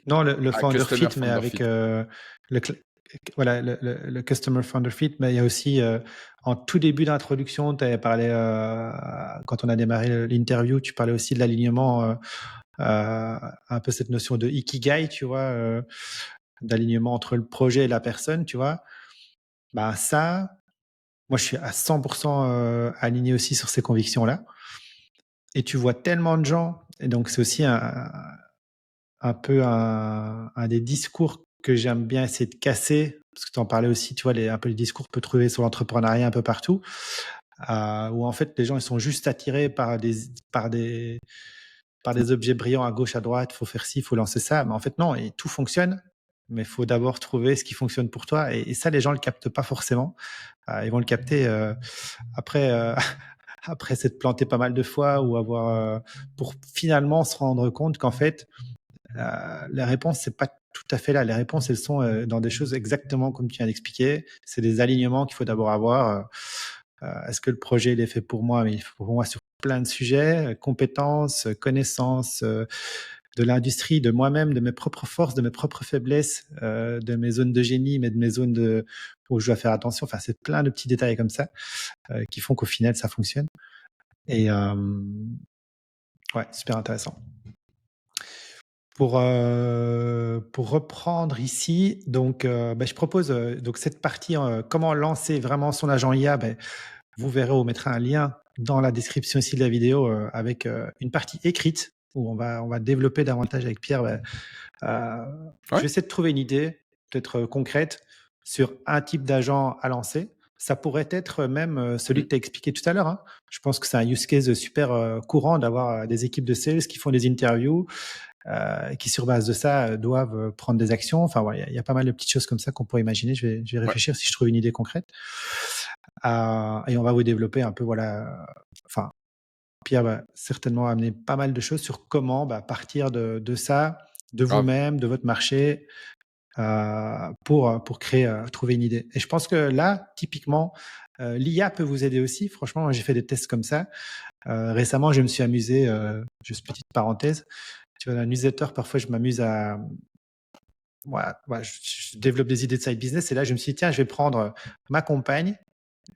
non, le Ah, founder fit, Customer mais Founder avec Fit. le, cl- voilà, le customer founder fit, mais il y a aussi, en tout début d'introduction, tu avais parlé, quand on a démarré l'interview, tu parlais aussi de l'alignement, un peu cette notion de ikigai, tu vois, d'alignement entre le projet et la personne, tu vois. Bah, ça, moi, je suis à 100% aligné aussi sur ces convictions-là. Et tu vois tellement de gens, et donc c'est aussi un peu un des discours que j'aime bien essayer de casser, parce que tu en parlais aussi, tu vois, un peu les discours que peut trouver sur l'entrepreneuriat un peu partout, où en fait les gens ils sont juste attirés par des objets brillants à gauche, à droite, il faut faire ci, il faut lancer ça, mais en fait non, et tout fonctionne, mais il faut d'abord trouver ce qui fonctionne pour toi, et ça les gens le captent pas forcément. Ils vont le capter après, après s'être planté pas mal de fois ou avoir pour finalement se rendre compte qu'en fait la réponse c'est pas tout à fait là. Les réponses elles sont dans des choses exactement comme tu viens d'expliquer. C'est des alignements qu'il faut d'abord avoir. est-ce que le projet il est fait pour moi? Mais il est fait pour moi sur plein de sujets, compétences, connaissances, de l'industrie, de moi-même, de mes propres forces, de mes propres faiblesses, de mes zones de génie, mais de mes zones où je dois faire attention. Enfin, c'est plein de petits détails comme ça qui font qu'au final, ça fonctionne. Et ouais, super intéressant. Pour reprendre ici, donc je propose donc cette partie comment lancer vraiment son agent IA. Vous verrez, on mettra un lien dans la description ici de la vidéo avec une partie écrite où on va développer davantage avec Pierre. Je Ouais. vais essayer de trouver une idée, peut-être concrète, sur un type d'agent à lancer. Ça pourrait être même celui Mmh. que tu as expliqué tout à l'heure, hein. Je pense que c'est un use case super courant d'avoir des équipes de sales qui font des interviews, qui sur base de ça doivent prendre des actions. Enfin, voilà, il y a pas mal de petites choses comme ça qu'on pourrait imaginer. Je vais Ouais. réfléchir si je trouve une idée concrète. Et on va vous développer un peu, voilà. Enfin, Pierre va certainement amener pas mal de choses sur comment partir de ça, de Grave. vous-même, de votre marché, pour créer, trouver une idée. Et je pense que là, typiquement, l'IA peut vous aider aussi. Franchement, moi, j'ai fait des tests comme ça. Récemment, je me suis amusé, juste petite parenthèse, tu vois, dans la newsletter, parfois, je m'amuse à, voilà, je développe des idées de side business. Et là, je me suis dit, tiens, je vais prendre ma compagne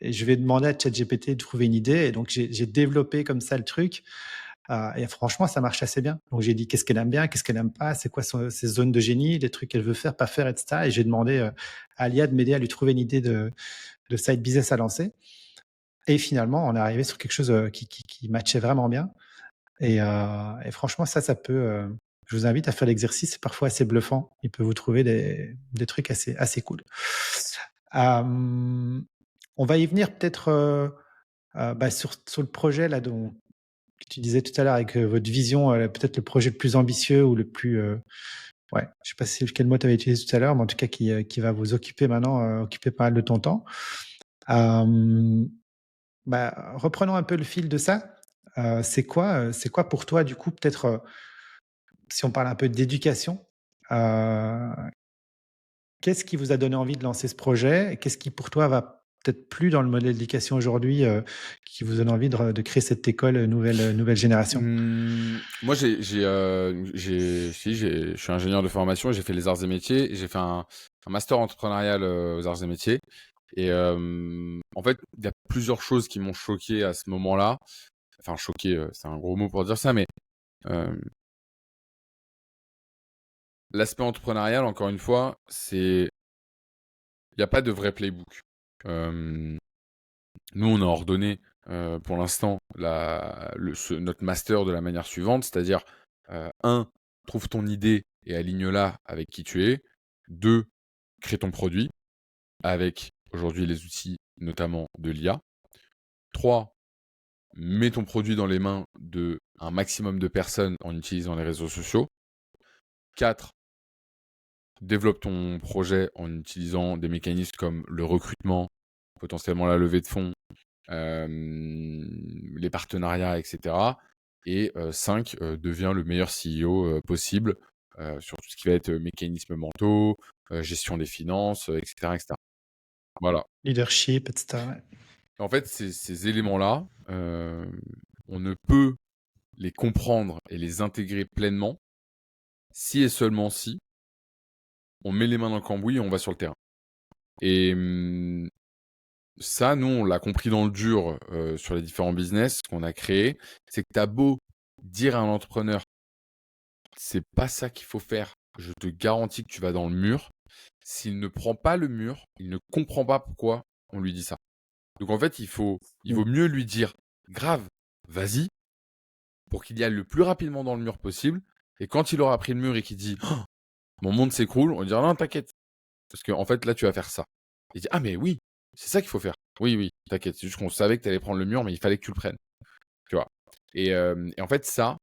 et je vais demander à ChatGPT de trouver une idée. Et donc, j'ai développé comme ça le truc. Et franchement, ça marche assez bien. Donc, j'ai dit qu'est-ce qu'elle aime bien, qu'est-ce qu'elle aime pas, c'est quoi ses zones de génie, les trucs qu'elle veut faire, pas faire, etc. Et j'ai demandé à l'IA de m'aider à lui trouver une idée de side business à lancer. Et finalement, on est arrivé sur quelque chose qui matchait vraiment bien. Et franchement, ça peut. Je vous invite à faire l'exercice. C'est parfois assez bluffant. Il peut vous trouver des trucs assez cool. Euh, on va y venir peut-être sur le projet là que tu disais tout à l'heure avec votre vision, peut-être le projet le plus ambitieux ou le plus. Ouais, je sais pas quel mot tu avais utilisé tout à l'heure, mais en tout cas qui va vous occuper maintenant, occuper pas mal de ton temps. Euh, reprenons un peu le fil de ça. C'est quoi pour toi, du coup, peut-être, si on parle un peu d'éducation, euh, qu'est-ce qui vous a donné envie de lancer ce projet? Et qu'est-ce qui, pour toi, va peut-être plus dans le modèle d'éducation aujourd'hui, qui vous donne envie de créer cette école nouvelle génération? Moi, je suis ingénieur de formation, j'ai fait les arts et métiers, et j'ai fait un master entrepreneurial aux arts et métiers. Et en fait, il y a plusieurs choses qui m'ont choqué à ce moment-là. Enfin, choqué, c'est un gros mot pour dire ça, mais euh, l'aspect entrepreneurial, encore une fois, il n'y a pas de vrai playbook. Euh, Nous, on a ordonné pour l'instant notre master de la manière suivante, c'est-à-dire 1, trouve ton idée et aligne-la avec qui tu es. 2, crée ton produit avec aujourd'hui les outils notamment de l'IA. 3, mets ton produit dans les mains d'un maximum de personnes en utilisant les réseaux sociaux. 4, développe ton projet en utilisant des mécanismes comme le recrutement, potentiellement la levée de fonds, les partenariats, etc. Et 5, devient le meilleur CEO possible sur tout ce qui va être mécanismes mentaux, gestion des finances, etc., etc. Voilà. Leadership, etc. Ouais. En fait, ces éléments-là, on ne peut les comprendre et les intégrer pleinement si et seulement si on met les mains dans le cambouis et on va sur le terrain. Et ça, nous, on l'a compris dans le dur sur les différents business qu'on a créés. C'est que tu as beau dire à un entrepreneur, c'est pas ça qu'il faut faire, je te garantis que tu vas dans le mur. S'il ne prend pas le mur, il ne comprend pas pourquoi on lui dit ça. Donc en fait, il vaut mieux lui dire, grave, vas-y, pour qu'il y aille le plus rapidement dans le mur possible. Et quand il aura pris le mur et qu'il dit, oh, mon monde s'écroule, on lui dira, non, t'inquiète. Parce qu'en fait, là, tu vas faire ça. Il dit, ah, mais oui, c'est ça qu'il faut faire. Oui, oui, t'inquiète. C'est juste qu'on savait que tu allais prendre le mur, mais il fallait que tu le prennes. Tu vois. Et en fait, ça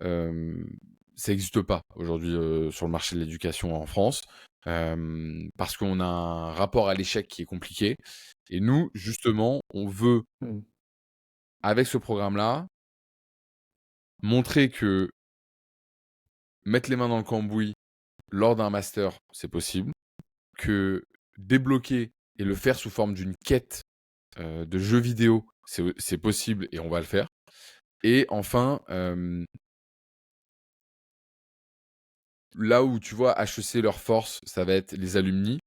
n'existe pas aujourd'hui sur le marché de l'éducation en France. Parce qu'on a un rapport à l'échec qui est compliqué. Et nous, justement, on veut, avec ce programme-là, montrer que mettre les mains dans le cambouis lors d'un master, c'est possible, que débloquer et le faire sous forme d'une quête de jeux vidéo, c'est possible et on va le faire. Et enfin, là où tu vois HEC, leur force, ça va être les alumni.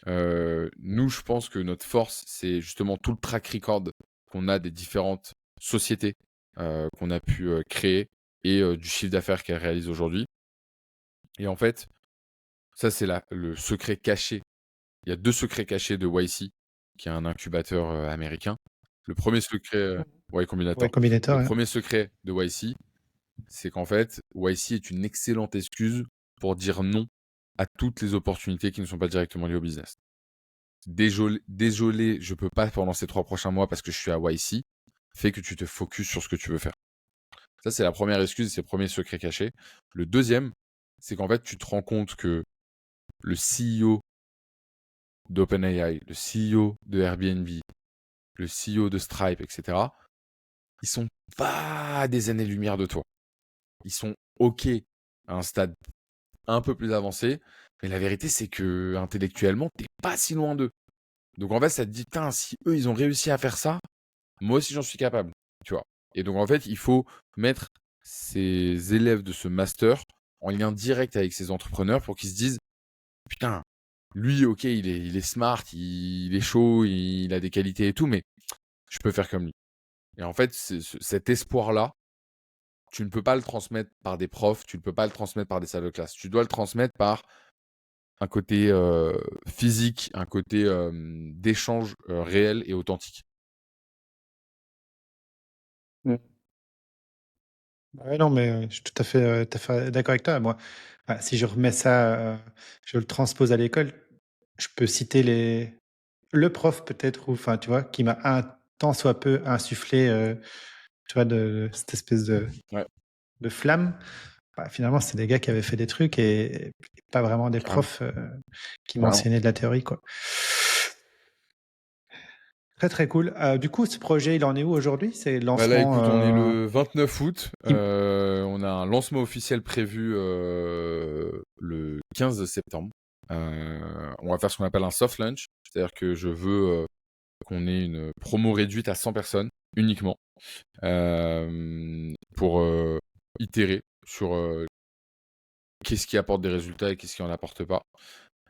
Nous, je pense que notre force, c'est justement tout le track record qu'on a des différentes sociétés qu'on a pu créer et du chiffre d'affaires qu'elles réalisent aujourd'hui. Et en fait, ça, c'est le secret caché. Il y a 2 secrets cachés de YC, qui est un incubateur américain. Le premier secret, Y Ouais, Combinator. Le Combinator, ouais. premier secret de YC, c'est qu'en fait, YC est une excellente excuse pour dire non à toutes les opportunités qui ne sont pas directement liées au business. Désolé, je peux pas pendant ces 3 prochains mois parce que je suis à YC. Fais que tu te focuses sur ce que tu veux faire. Ça, c'est la première excuse et c'est le premier secret caché. Le deuxième, c'est qu'en fait, tu te rends compte que le CEO d'OpenAI, le CEO de Airbnb, le CEO de Stripe, etc., ils sont pas à des années-lumière de toi. Ils sont OK à un stade un peu plus avancé, mais la vérité, c'est que intellectuellement, t'es pas si loin d'eux. Donc en fait, ça te dit, putain, si eux, ils ont réussi à faire ça, moi aussi, j'en suis capable, tu vois. Et donc en fait, il faut mettre ces élèves de ce master en lien direct avec ces entrepreneurs pour qu'ils se disent, putain, lui, OK, il est smart, il est chaud, il a des qualités et tout, mais je peux faire comme lui. Et en fait, cet espoir-là, tu ne peux pas le transmettre par des profs, tu ne peux pas le transmettre par des salles de classe. Tu dois le transmettre par un côté physique, un côté d'échange réel et authentique. Mm. Ouais, non, mais je suis tout à fait d'accord avec toi. Moi, si je remets ça, je le transpose à l'école, je peux citer le prof peut-être, ou enfin, tu vois, qui m'a un tant soit peu insufflé, tu vois, cette espèce Ouais, de flamme. Finalement, c'est des gars qui avaient fait des trucs et pas vraiment des carrément. profs qui Carrément. m'enseignaient de la théorie, quoi. Très très cool. Du coup, ce projet, il en est où aujourd'hui? C'est le Bah là, lancement. écoute, on est le 29 août. il- On a un lancement officiel prévu le 15 septembre. On va faire ce qu'on appelle un soft launch. C'est-à-dire que je veux qu'on ait une promo réduite à 100 personnes uniquement pour itérer sur qu'est-ce qui apporte des résultats et qu'est-ce qui en apporte pas.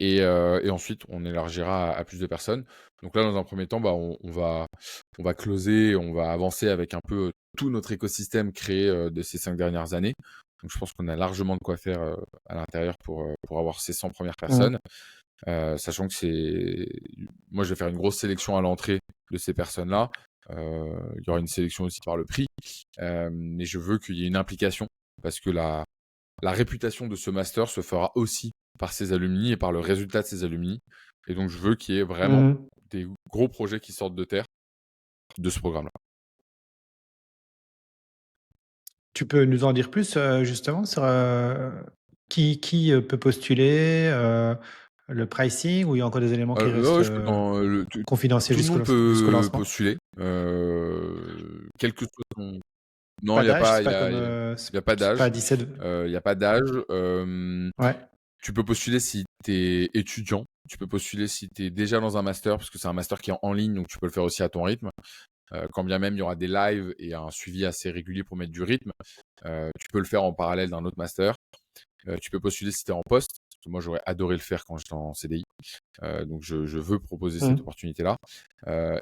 Et ensuite, on élargira à plus de personnes. Donc là, dans un premier temps, bah, on va closer, on va avancer avec un peu tout notre écosystème créé de ces 5 dernières années. Donc je pense qu'on a largement de quoi faire à l'intérieur pour avoir ces 100 premières Mhm. personnes. Sachant que moi, je vais faire une grosse sélection à l'entrée de ces personnes-là. Il y aura une sélection aussi par le prix. Mais je veux qu'il y ait une implication parce que la réputation de ce master se fera aussi par ses alumni et par le résultat de ses alumni. Et donc, je veux qu'il y ait vraiment Mhm. des gros projets qui sortent de terre de ce programme-là. Tu peux nous en dire plus justement sur qui peut postuler, le pricing, ou il y a encore des éléments qui restent Ouais, je peux confidentiels tout le monde jusqu'au peut lancement? postuler. Quel que soit non, Pas il n'y a d'âge, pas, c'est pas comme il y a pas c'est pas d'âge. 17. Il y a pas d'âge. Ouais. Tu peux postuler si tu es étudiant. Tu peux postuler si tu es déjà dans un master, parce que c'est un master qui est en ligne, donc tu peux le faire aussi à ton rythme. Quand bien même il y aura des lives et un suivi assez régulier pour mettre du rythme, tu peux le faire en parallèle d'un autre master. Tu peux postuler si tu es en poste. Parce que moi, j'aurais adoré le faire quand j'étais en CDI. Donc, je veux proposer cette Mhm. opportunité-là.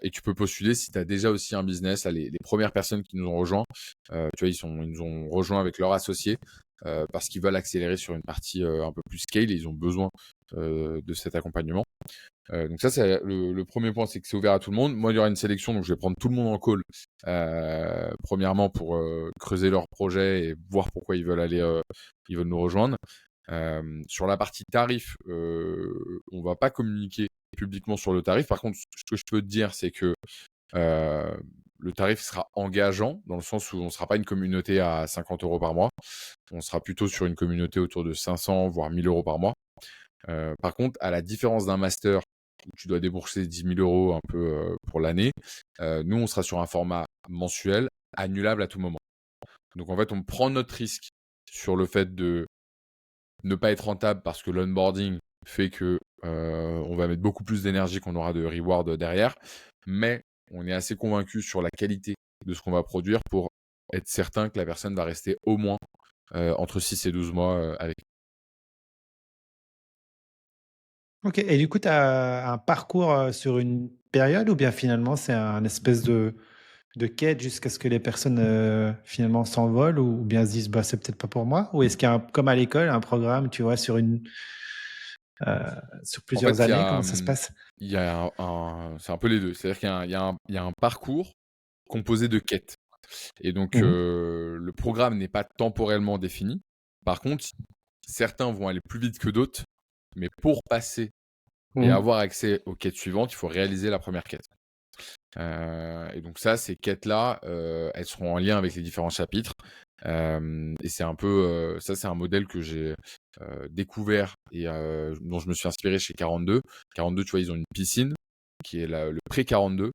Et tu peux postuler si tu as déjà aussi un business. Là, les premières personnes qui nous ont rejoints, tu vois, ils nous ont rejoints avec leur associé parce qu'ils veulent accélérer sur une partie un peu plus scale et ils ont besoin de cet accompagnement. Donc ça, c'est le premier point, c'est que c'est ouvert à tout le monde. Moi, il y aura une sélection, donc je vais prendre tout le monde en call. Premièrement, pour creuser leur projet et voir pourquoi ils veulent nous rejoindre. Sur la partie tarif, on va pas communiquer publiquement sur le tarif. Par contre, ce que je peux te dire, c'est que le tarif sera engageant, dans le sens où on ne sera pas une communauté à 50 euros par mois. On sera plutôt sur une communauté autour de 500, voire 1000 euros par mois. Par contre, à la différence d'un master où tu dois débourser 10 000 euros un peu pour l'année, nous, on sera sur un format mensuel, annulable à tout moment. Donc, en fait, on prend notre risque sur le fait de ne pas être rentable parce que l'onboarding fait que on va mettre beaucoup plus d'énergie qu'on aura de reward derrière. Mais on est assez convaincu sur la qualité de ce qu'on va produire pour être certain que la personne va rester au moins entre 6 et 12 mois avec. OK et du coup, tu as un parcours, sur une période ou bien finalement c'est un espèce de quête jusqu'à ce que les personnes, finalement s'envolent ou bien se disent: «Bah, c'est peut-être pas pour moi»? Ou est-ce qu'il y a un comme à l'école, un programme, tu vois, sur En plusieurs fait, années? Comment ça se passe? il y a c'est un peu les 2. C'est-à-dire qu'il y a il y a un parcours composé de quêtes et donc Mmh. le programme n'est pas temporellement défini. Par contre, certains vont aller plus vite que d'autres, mais pour passer et Mmh. avoir accès aux quêtes suivantes, il faut réaliser la première quête. Et donc ça, ces quêtes-là, elles seront en lien avec les différents chapitres. Et c'est un peu, ça, c'est un modèle que j'ai découvert et dont je me suis inspiré chez 42. 42, tu vois, ils ont une piscine qui est le pré-42.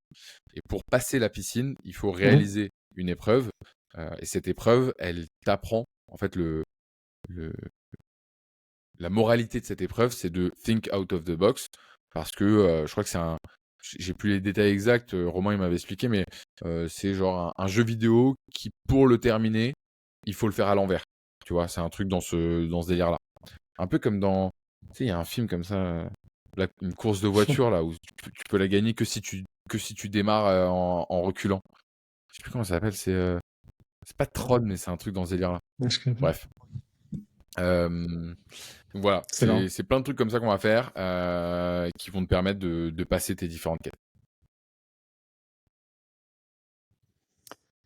Et pour passer la piscine, il faut Mmh. réaliser une épreuve. Et cette épreuve, elle t'apprend, en fait, le, la moralité de cette épreuve, c'est de think out of the box. Parce que je crois que c'est un. J'ai plus les détails exacts, Romain il m'avait expliqué, mais c'est genre un jeu vidéo qui, pour le terminer, il faut le faire à l'envers. Tu vois, c'est un truc dans ce délire-là. Un peu comme dans. Tu sais, il y a un film comme ça, une course de voiture, là, où tu peux la gagner que si tu démarres en reculant. Je sais plus comment ça s'appelle, c'est pas Tron, mais c'est un truc dans ce délire-là. Ouais, je connais pas. Bref. Euh, donc voilà, Excellent. c'est plein de trucs comme ça qu'on va faire qui vont te permettre de passer tes différentes quêtes.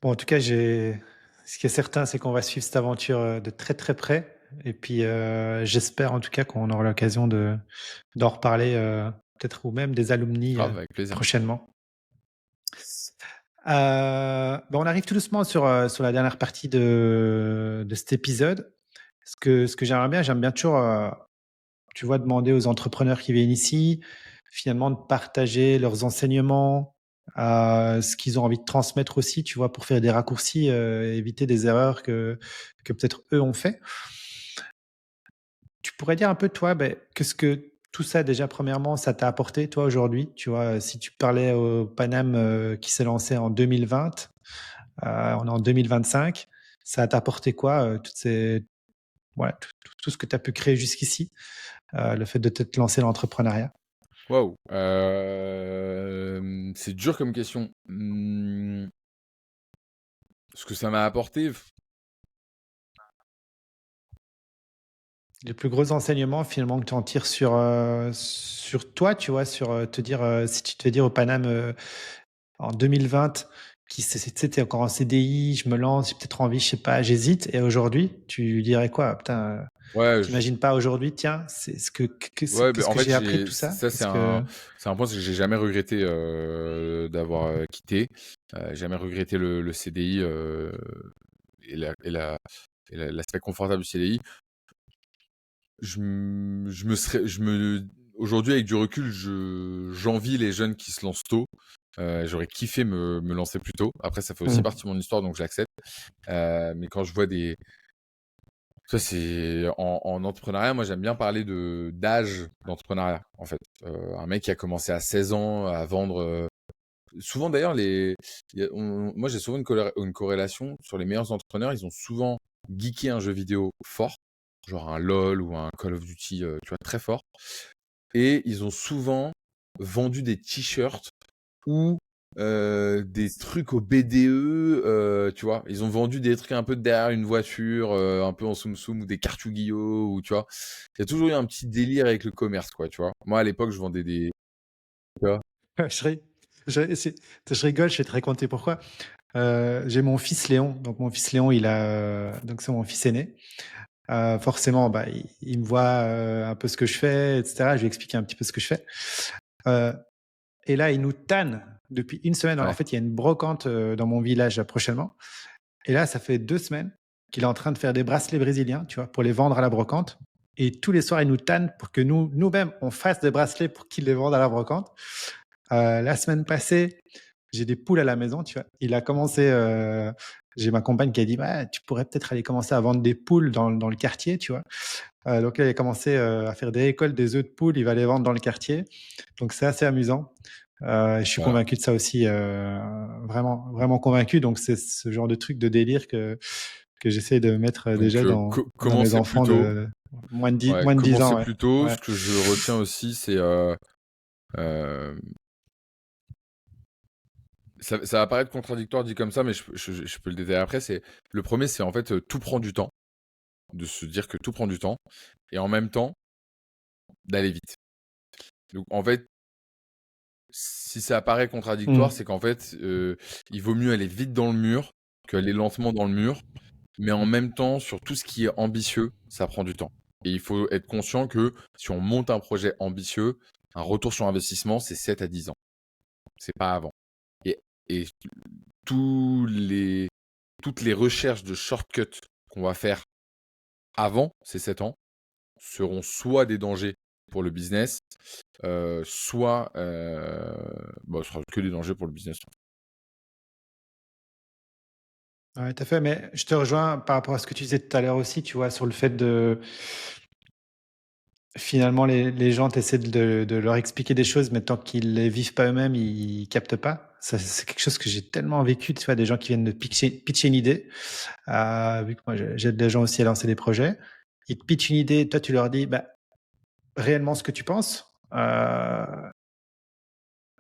Bon, en tout cas, ce qui est certain, c'est qu'on va suivre cette aventure, de très, très près et puis, j'espère en tout cas qu'on aura l'occasion d'en reparler, peut-être ou même des alumni, Grave, avec plaisir. prochainement. On arrive tout doucement sur la dernière partie de cet épisode. Ce que j'aime bien toujours, tu vois, demander aux entrepreneurs qui viennent ici, finalement, de partager leurs enseignements, ce qu'ils ont envie de transmettre aussi, tu vois, pour faire des raccourcis, éviter des erreurs que peut-être eux ont fait. Tu pourrais dire un peu, toi, qu'est-ce que tout ça, déjà, premièrement, ça t'a apporté, toi, aujourd'hui? Tu vois, si tu parlais au Paname, qui s'est lancé en 2020, on est en 2025. Ça t'a apporté quoi, toutes ces voilà, tout ce que tu as pu créer jusqu'ici, le fait de te lancer dans l'entrepreneuriat? Waouh. C'est dur comme question. Ce que ça m'a apporté, Les plus gros enseignements finalement que tu en tires sur toi, tu vois? Sur, te dire, si tu te fais dire au Paname, en 2020 qui tu sais, tu encore en CDI, je me lance, j'ai peut-être envie, je sais pas, j'hésite et aujourd'hui, tu dirais quoi? Ah, putain, ouais, tu pas aujourd'hui, tiens, c'est ce ouais, qu'est-ce en que fait, j'ai appris de tout ça? ça, Qu'est-ce que c'est un point, c'est que j'ai jamais regretté d'avoir quitté. Jamais regretté le CDI et l'aspect confortable du CDI. Je me serais, je me, Aujourd'hui, avec du recul, j'envie les jeunes qui se lancent tôt. J'aurais kiffé me lancer plus tôt. Après, ça fait aussi mmh, partie de mon histoire, donc j'accepte. Mais quand je vois ça, c'est en entrepreneuriat, moi j'aime bien parler d'âge d'entrepreneuriat, en fait. Un mec qui a commencé à 16 ans à vendre. Souvent d'ailleurs, moi j'ai souvent une corrélation sur les meilleurs entrepreneurs. Ils ont souvent geeké un jeu vidéo fort, genre un LoL ou un Call of Duty, tu vois, très fort. Et ils ont souvent vendu des t-shirts ou des trucs au BDE, tu vois. Ils ont vendu des trucs un peu derrière une voiture, un peu en soum soum ou des cartes Yu-Gi-Oh! Ou tu vois. Il y a toujours eu un petit délire avec le commerce, quoi, tu vois. Moi, à l'époque, je vendais des. Tu vois. je ri je rigole, je vais te raconter pourquoi. J'ai mon fils Léon, donc mon fils Léon, donc c'est mon fils aîné. Forcément, il me voit, un peu ce que je fais et cetera. Je lui explique un petit peu ce que je fais. Heu et là, il nous tanne depuis une semaine. En Ouais. fait, il y a une brocante, dans mon village, prochainement et là, ça fait 2 semaines qu'il est en train de faire des bracelets brésiliens, tu vois? Pour les vendre à la brocante et tous les soirs, il nous tanne pour que nous-mêmes, on fasse des bracelets pour qu'il les vende à la brocante. La semaine passée, j'ai des poules à la maison, tu vois? Il a commencé, j'ai ma compagne qui a dit: «Bah, tu pourrais peut-être aller commencer à vendre des poules dans le quartier», tu vois? Donc là, il a commencé, à faire des récoltes des œufs de poules, il va les vendre dans le quartier. Donc c'est assez amusant. Je suis Voilà. convaincu de ça aussi, vraiment, vraiment convaincu. Donc, c'est ce genre de truc de délire que j'essaie de mettre Donc, déjà dans mes commencer plus enfants tôt. de moins Ouais, de 10 commencer ans. Ouais. plus tôt. Ouais. Ce que je retiens aussi, c'est euh, ça va paraître contradictoire dit comme ça, mais je peux le détailler après. C'est le premier, c'est en fait tout prend du temps, de se dire que tout prend du temps, et en même temps d'aller vite. Donc en fait, si ça apparaît contradictoire, Mm. c'est qu'en fait, il vaut mieux aller vite dans le mur qu'aller lentement dans le mur. Mais en même temps, sur tout ce qui est ambitieux, ça prend du temps. Et il faut être conscient que si on monte un projet ambitieux, un retour sur investissement, c'est 7 à 10 ans. C'est pas avant. Et, et tous les, toutes les recherches de shortcuts qu'on va faire avant ces 7 ans seront soit des dangers pour le business, soit ce sera que des dangers pour le business. Ouais, tout à fait. Mais je te rejoins par rapport à ce que tu disais tout à l'heure aussi, tu vois, sur le fait de finalement les gens, tu essaies de leur expliquer des choses, mais tant qu'ils les vivent pas eux-mêmes, ils captent pas. Ça, c'est quelque chose que j'ai tellement vécu, tu vois, des gens qui viennent de pitcher une idée. Vu que moi, j'aide des gens aussi à lancer des projets. Ils te pitchent une idée, toi, tu leur dis bah, réellement ce que tu penses.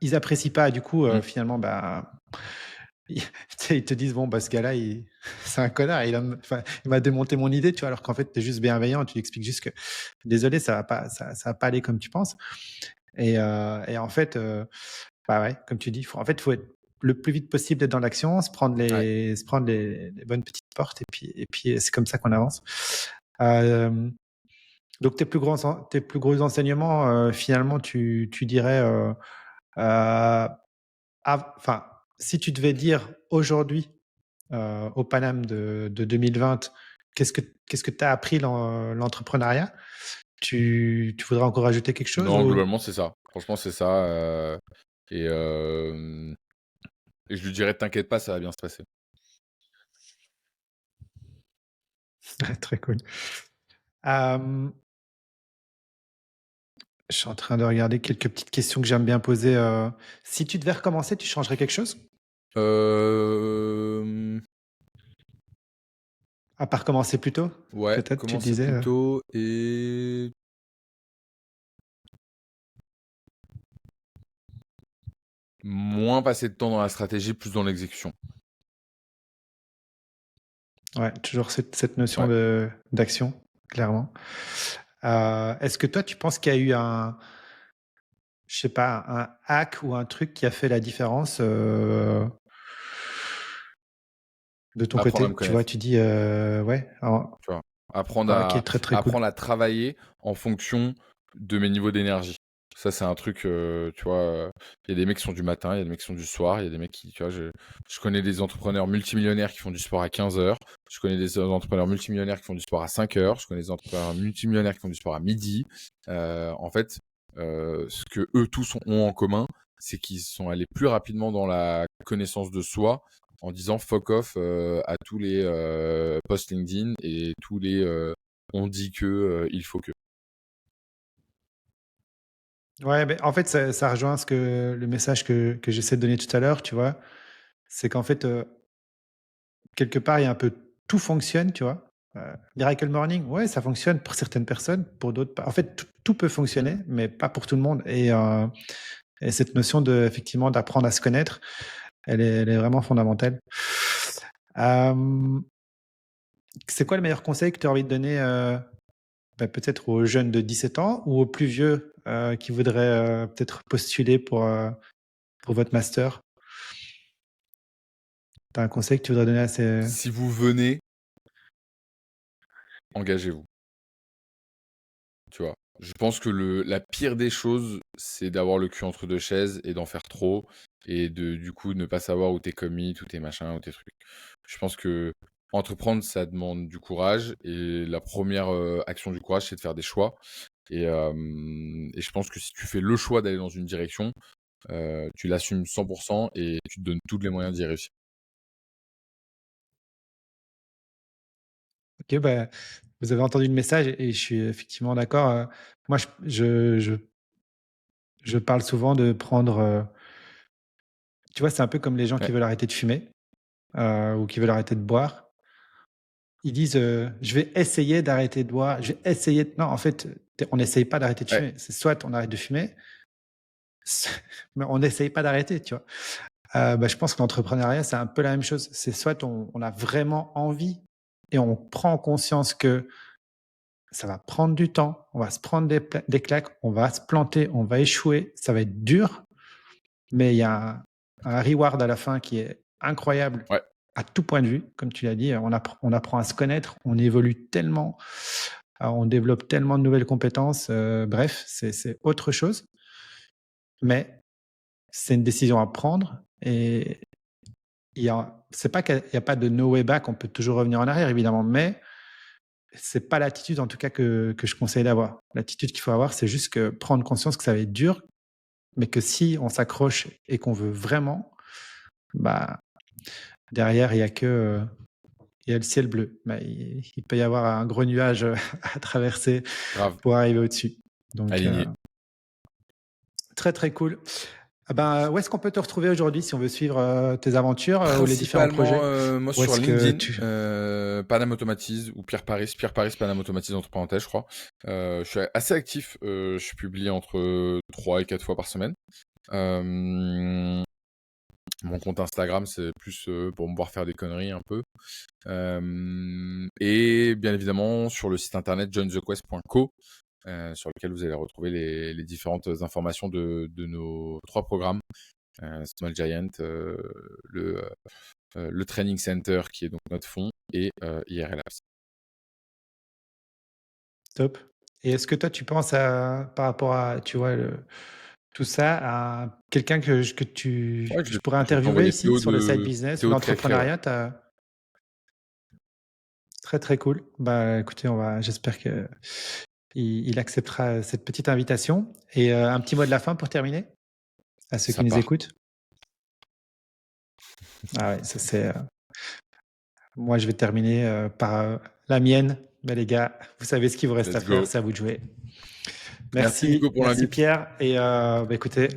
Ils apprécient pas, du coup, Mm. finalement, bah, ils, ils te disent bon, bah, ce gars-là, c'est un connard. Enfin, il m'a démonté mon idée, tu vois, alors qu'en fait, tu es juste bienveillant. Tu lui expliques juste que désolé, ça va pas aller comme tu penses. Et en fait, bah ouais, comme tu dis, faut être le plus vite possible d'être dans l'action, Ouais. se prendre les bonnes petites portes, et puis c'est comme ça qu'on avance. Euh, donc tes plus gros enseignements, finalement, tu dirais, enfin, si tu devais dire aujourd'hui au Paname de 2020, qu'est-ce que tu as appris l'entrepreneuriat? Tu voudrais encore ajouter quelque chose Non, ou... globalement, c'est ça. Franchement, c'est ça. Et, euh, et je lui dirais, t'inquiète pas, ça va bien se passer. Très cool. Euh, je suis en train de regarder quelques petites questions que j'aime bien poser. Si tu devais recommencer, tu changerais quelque chose? Euh, À part commencer plus tôt? ouais, Peut-être, tu commencer disais. plus tôt et moins passer de temps dans la stratégie, plus dans l'exécution. Ouais, toujours cette notion Ouais. d'action, clairement. Est-ce que toi, tu penses qu'il y a eu je sais pas, un hack ou un truc qui a fait la différence de ton Apprendre à me côté? Tu vois, connaître, tu dis, ouais, tu vois. Apprendre ah, ok, très très cool. apprendre à travailler en fonction de mes niveaux d'énergie. Ça, c'est un truc, tu vois, il y a des mecs qui sont du matin, il y a des mecs qui sont du soir, il y a des mecs qui, tu vois, je connais des entrepreneurs multimillionnaires qui font du sport à 15 heures, je connais des entrepreneurs multimillionnaires qui font du sport à 5 heures, je connais des entrepreneurs multimillionnaires qui font du sport à midi. En fait, ce que eux tous ont en commun, c'est qu'ils sont allés plus rapidement dans la connaissance de soi en disant fuck off à tous les posts LinkedIn et tous les on dit que il faut que. Ouais, mais en fait, ça rejoint le message que j'essaie de donner tout à l'heure, tu vois. C'est qu'en fait, quelque part, il y a un peu tout fonctionne, tu vois. Miracle Morning, ouais, ça fonctionne pour certaines personnes, pour d'autres pas. En fait, tout peut fonctionner, Mm. mais pas pour tout le monde. Et cette notion effectivement, d'apprendre à se connaître, elle est vraiment fondamentale. Euh, c'est quoi le meilleur conseil que tu as envie de donner bah, peut-être aux jeunes de 17 ans ou aux plus vieux qui voudraient peut-être postuler pour votre master? Tu as un conseil que tu voudrais donner à ces... Si vous venez, engagez-vous. Tu vois. Je pense que la pire des choses, c'est d'avoir le cul entre deux chaises et d'en faire trop et de du coup ne pas savoir où t'es commis, où tes machins, où tes trucs. Je pense que entreprendre, ça demande du courage et la première action du courage, c'est de faire des choix. Et je pense que si tu fais le choix d'aller dans une direction, tu l'assumes 100% et tu te donnes tous les moyens d'y réussir. Ok, bah, vous avez entendu le message et je suis effectivement d'accord. Moi, je parle souvent de prendre Tu vois, c'est un peu comme les gens qui Ouais. veulent arrêter de fumer, ou qui veulent arrêter de boire. Ils disent, «Je vais essayer d'arrêter de boire, je vais essayer de» non, en fait, on n'essaye pas d'arrêter de Ouais. fumer. C'est soit on arrête de fumer, mais on n'essaye pas d'arrêter, tu vois? Bah, je pense que l'entrepreneuriat, c'est un peu la même chose. C'est soit on a vraiment envie et on prend conscience que ça va prendre du temps, on va se prendre des claques, on va se planter, on va échouer, ça va être dur, mais il y a un reward à la fin qui est incroyable Ouais. à tout point de vue. Comme tu l'as dit, on apprend à se connaître, on évolue tellement, on développe tellement de nouvelles compétences, bref, c'est autre chose, mais c'est une décision à prendre et c'est pas qu'il y a pas de no way back, on peut toujours revenir en arrière évidemment, mais c'est pas l'attitude en tout cas que je conseille d'avoir. L'attitude qu'il faut avoir, c'est juste que prendre conscience que ça va être dur, mais que si on s'accroche et qu'on veut vraiment, bah, derrière il y a le ciel bleu. Bah, il peut y avoir un gros nuage, à traverser Grave. pour arriver au-dessus. Donc Aligné. très, très cool. Ah ben, où est-ce qu'on peut te retrouver aujourd'hui si on veut suivre, tes aventures, ou les différents Principalement, projets? moi Où sur est-ce que LinkedIn, tu Paname Automatise ou Pierre Paris, Paname Automatise entre parenthèses, je crois. Je suis assez actif, je publie entre 3 et 4 fois par semaine. Mon compte Instagram, c'est plus, pour me voir faire des conneries un peu. Et bien évidemment sur le site internet jointhequest.co, sur lequel vous allez retrouver les différentes informations de nos 3 programmes, Small Giant, le Training Center qui est donc notre fonds et IRL Labs. top. Et est-ce que toi, tu penses à par rapport à, tu vois, tout ça, à quelqu'un Ouais, je pourrais je vais interviewer t'envoyer ici sur le side business ou Théo Trécré, ouais. l'entrepreneuriat? Très, très cool. Bah, écoutez, j'espère que il acceptera cette petite invitation et un petit mot de la fin pour terminer, à ceux Ça qui nous part. écoutent? Ah ouais, ça c'est, moi je vais terminer, par, la mienne. Bah, les gars, vous savez ce qu'il vous reste à Let's faire, go. c'est à vous de jouer. Merci Nico pour Merci l'invite. Pierre et bah, écoutez,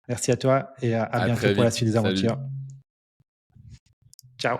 merci à toi et à À bientôt très pour la vite. suite des Salut. aventures. Ciao.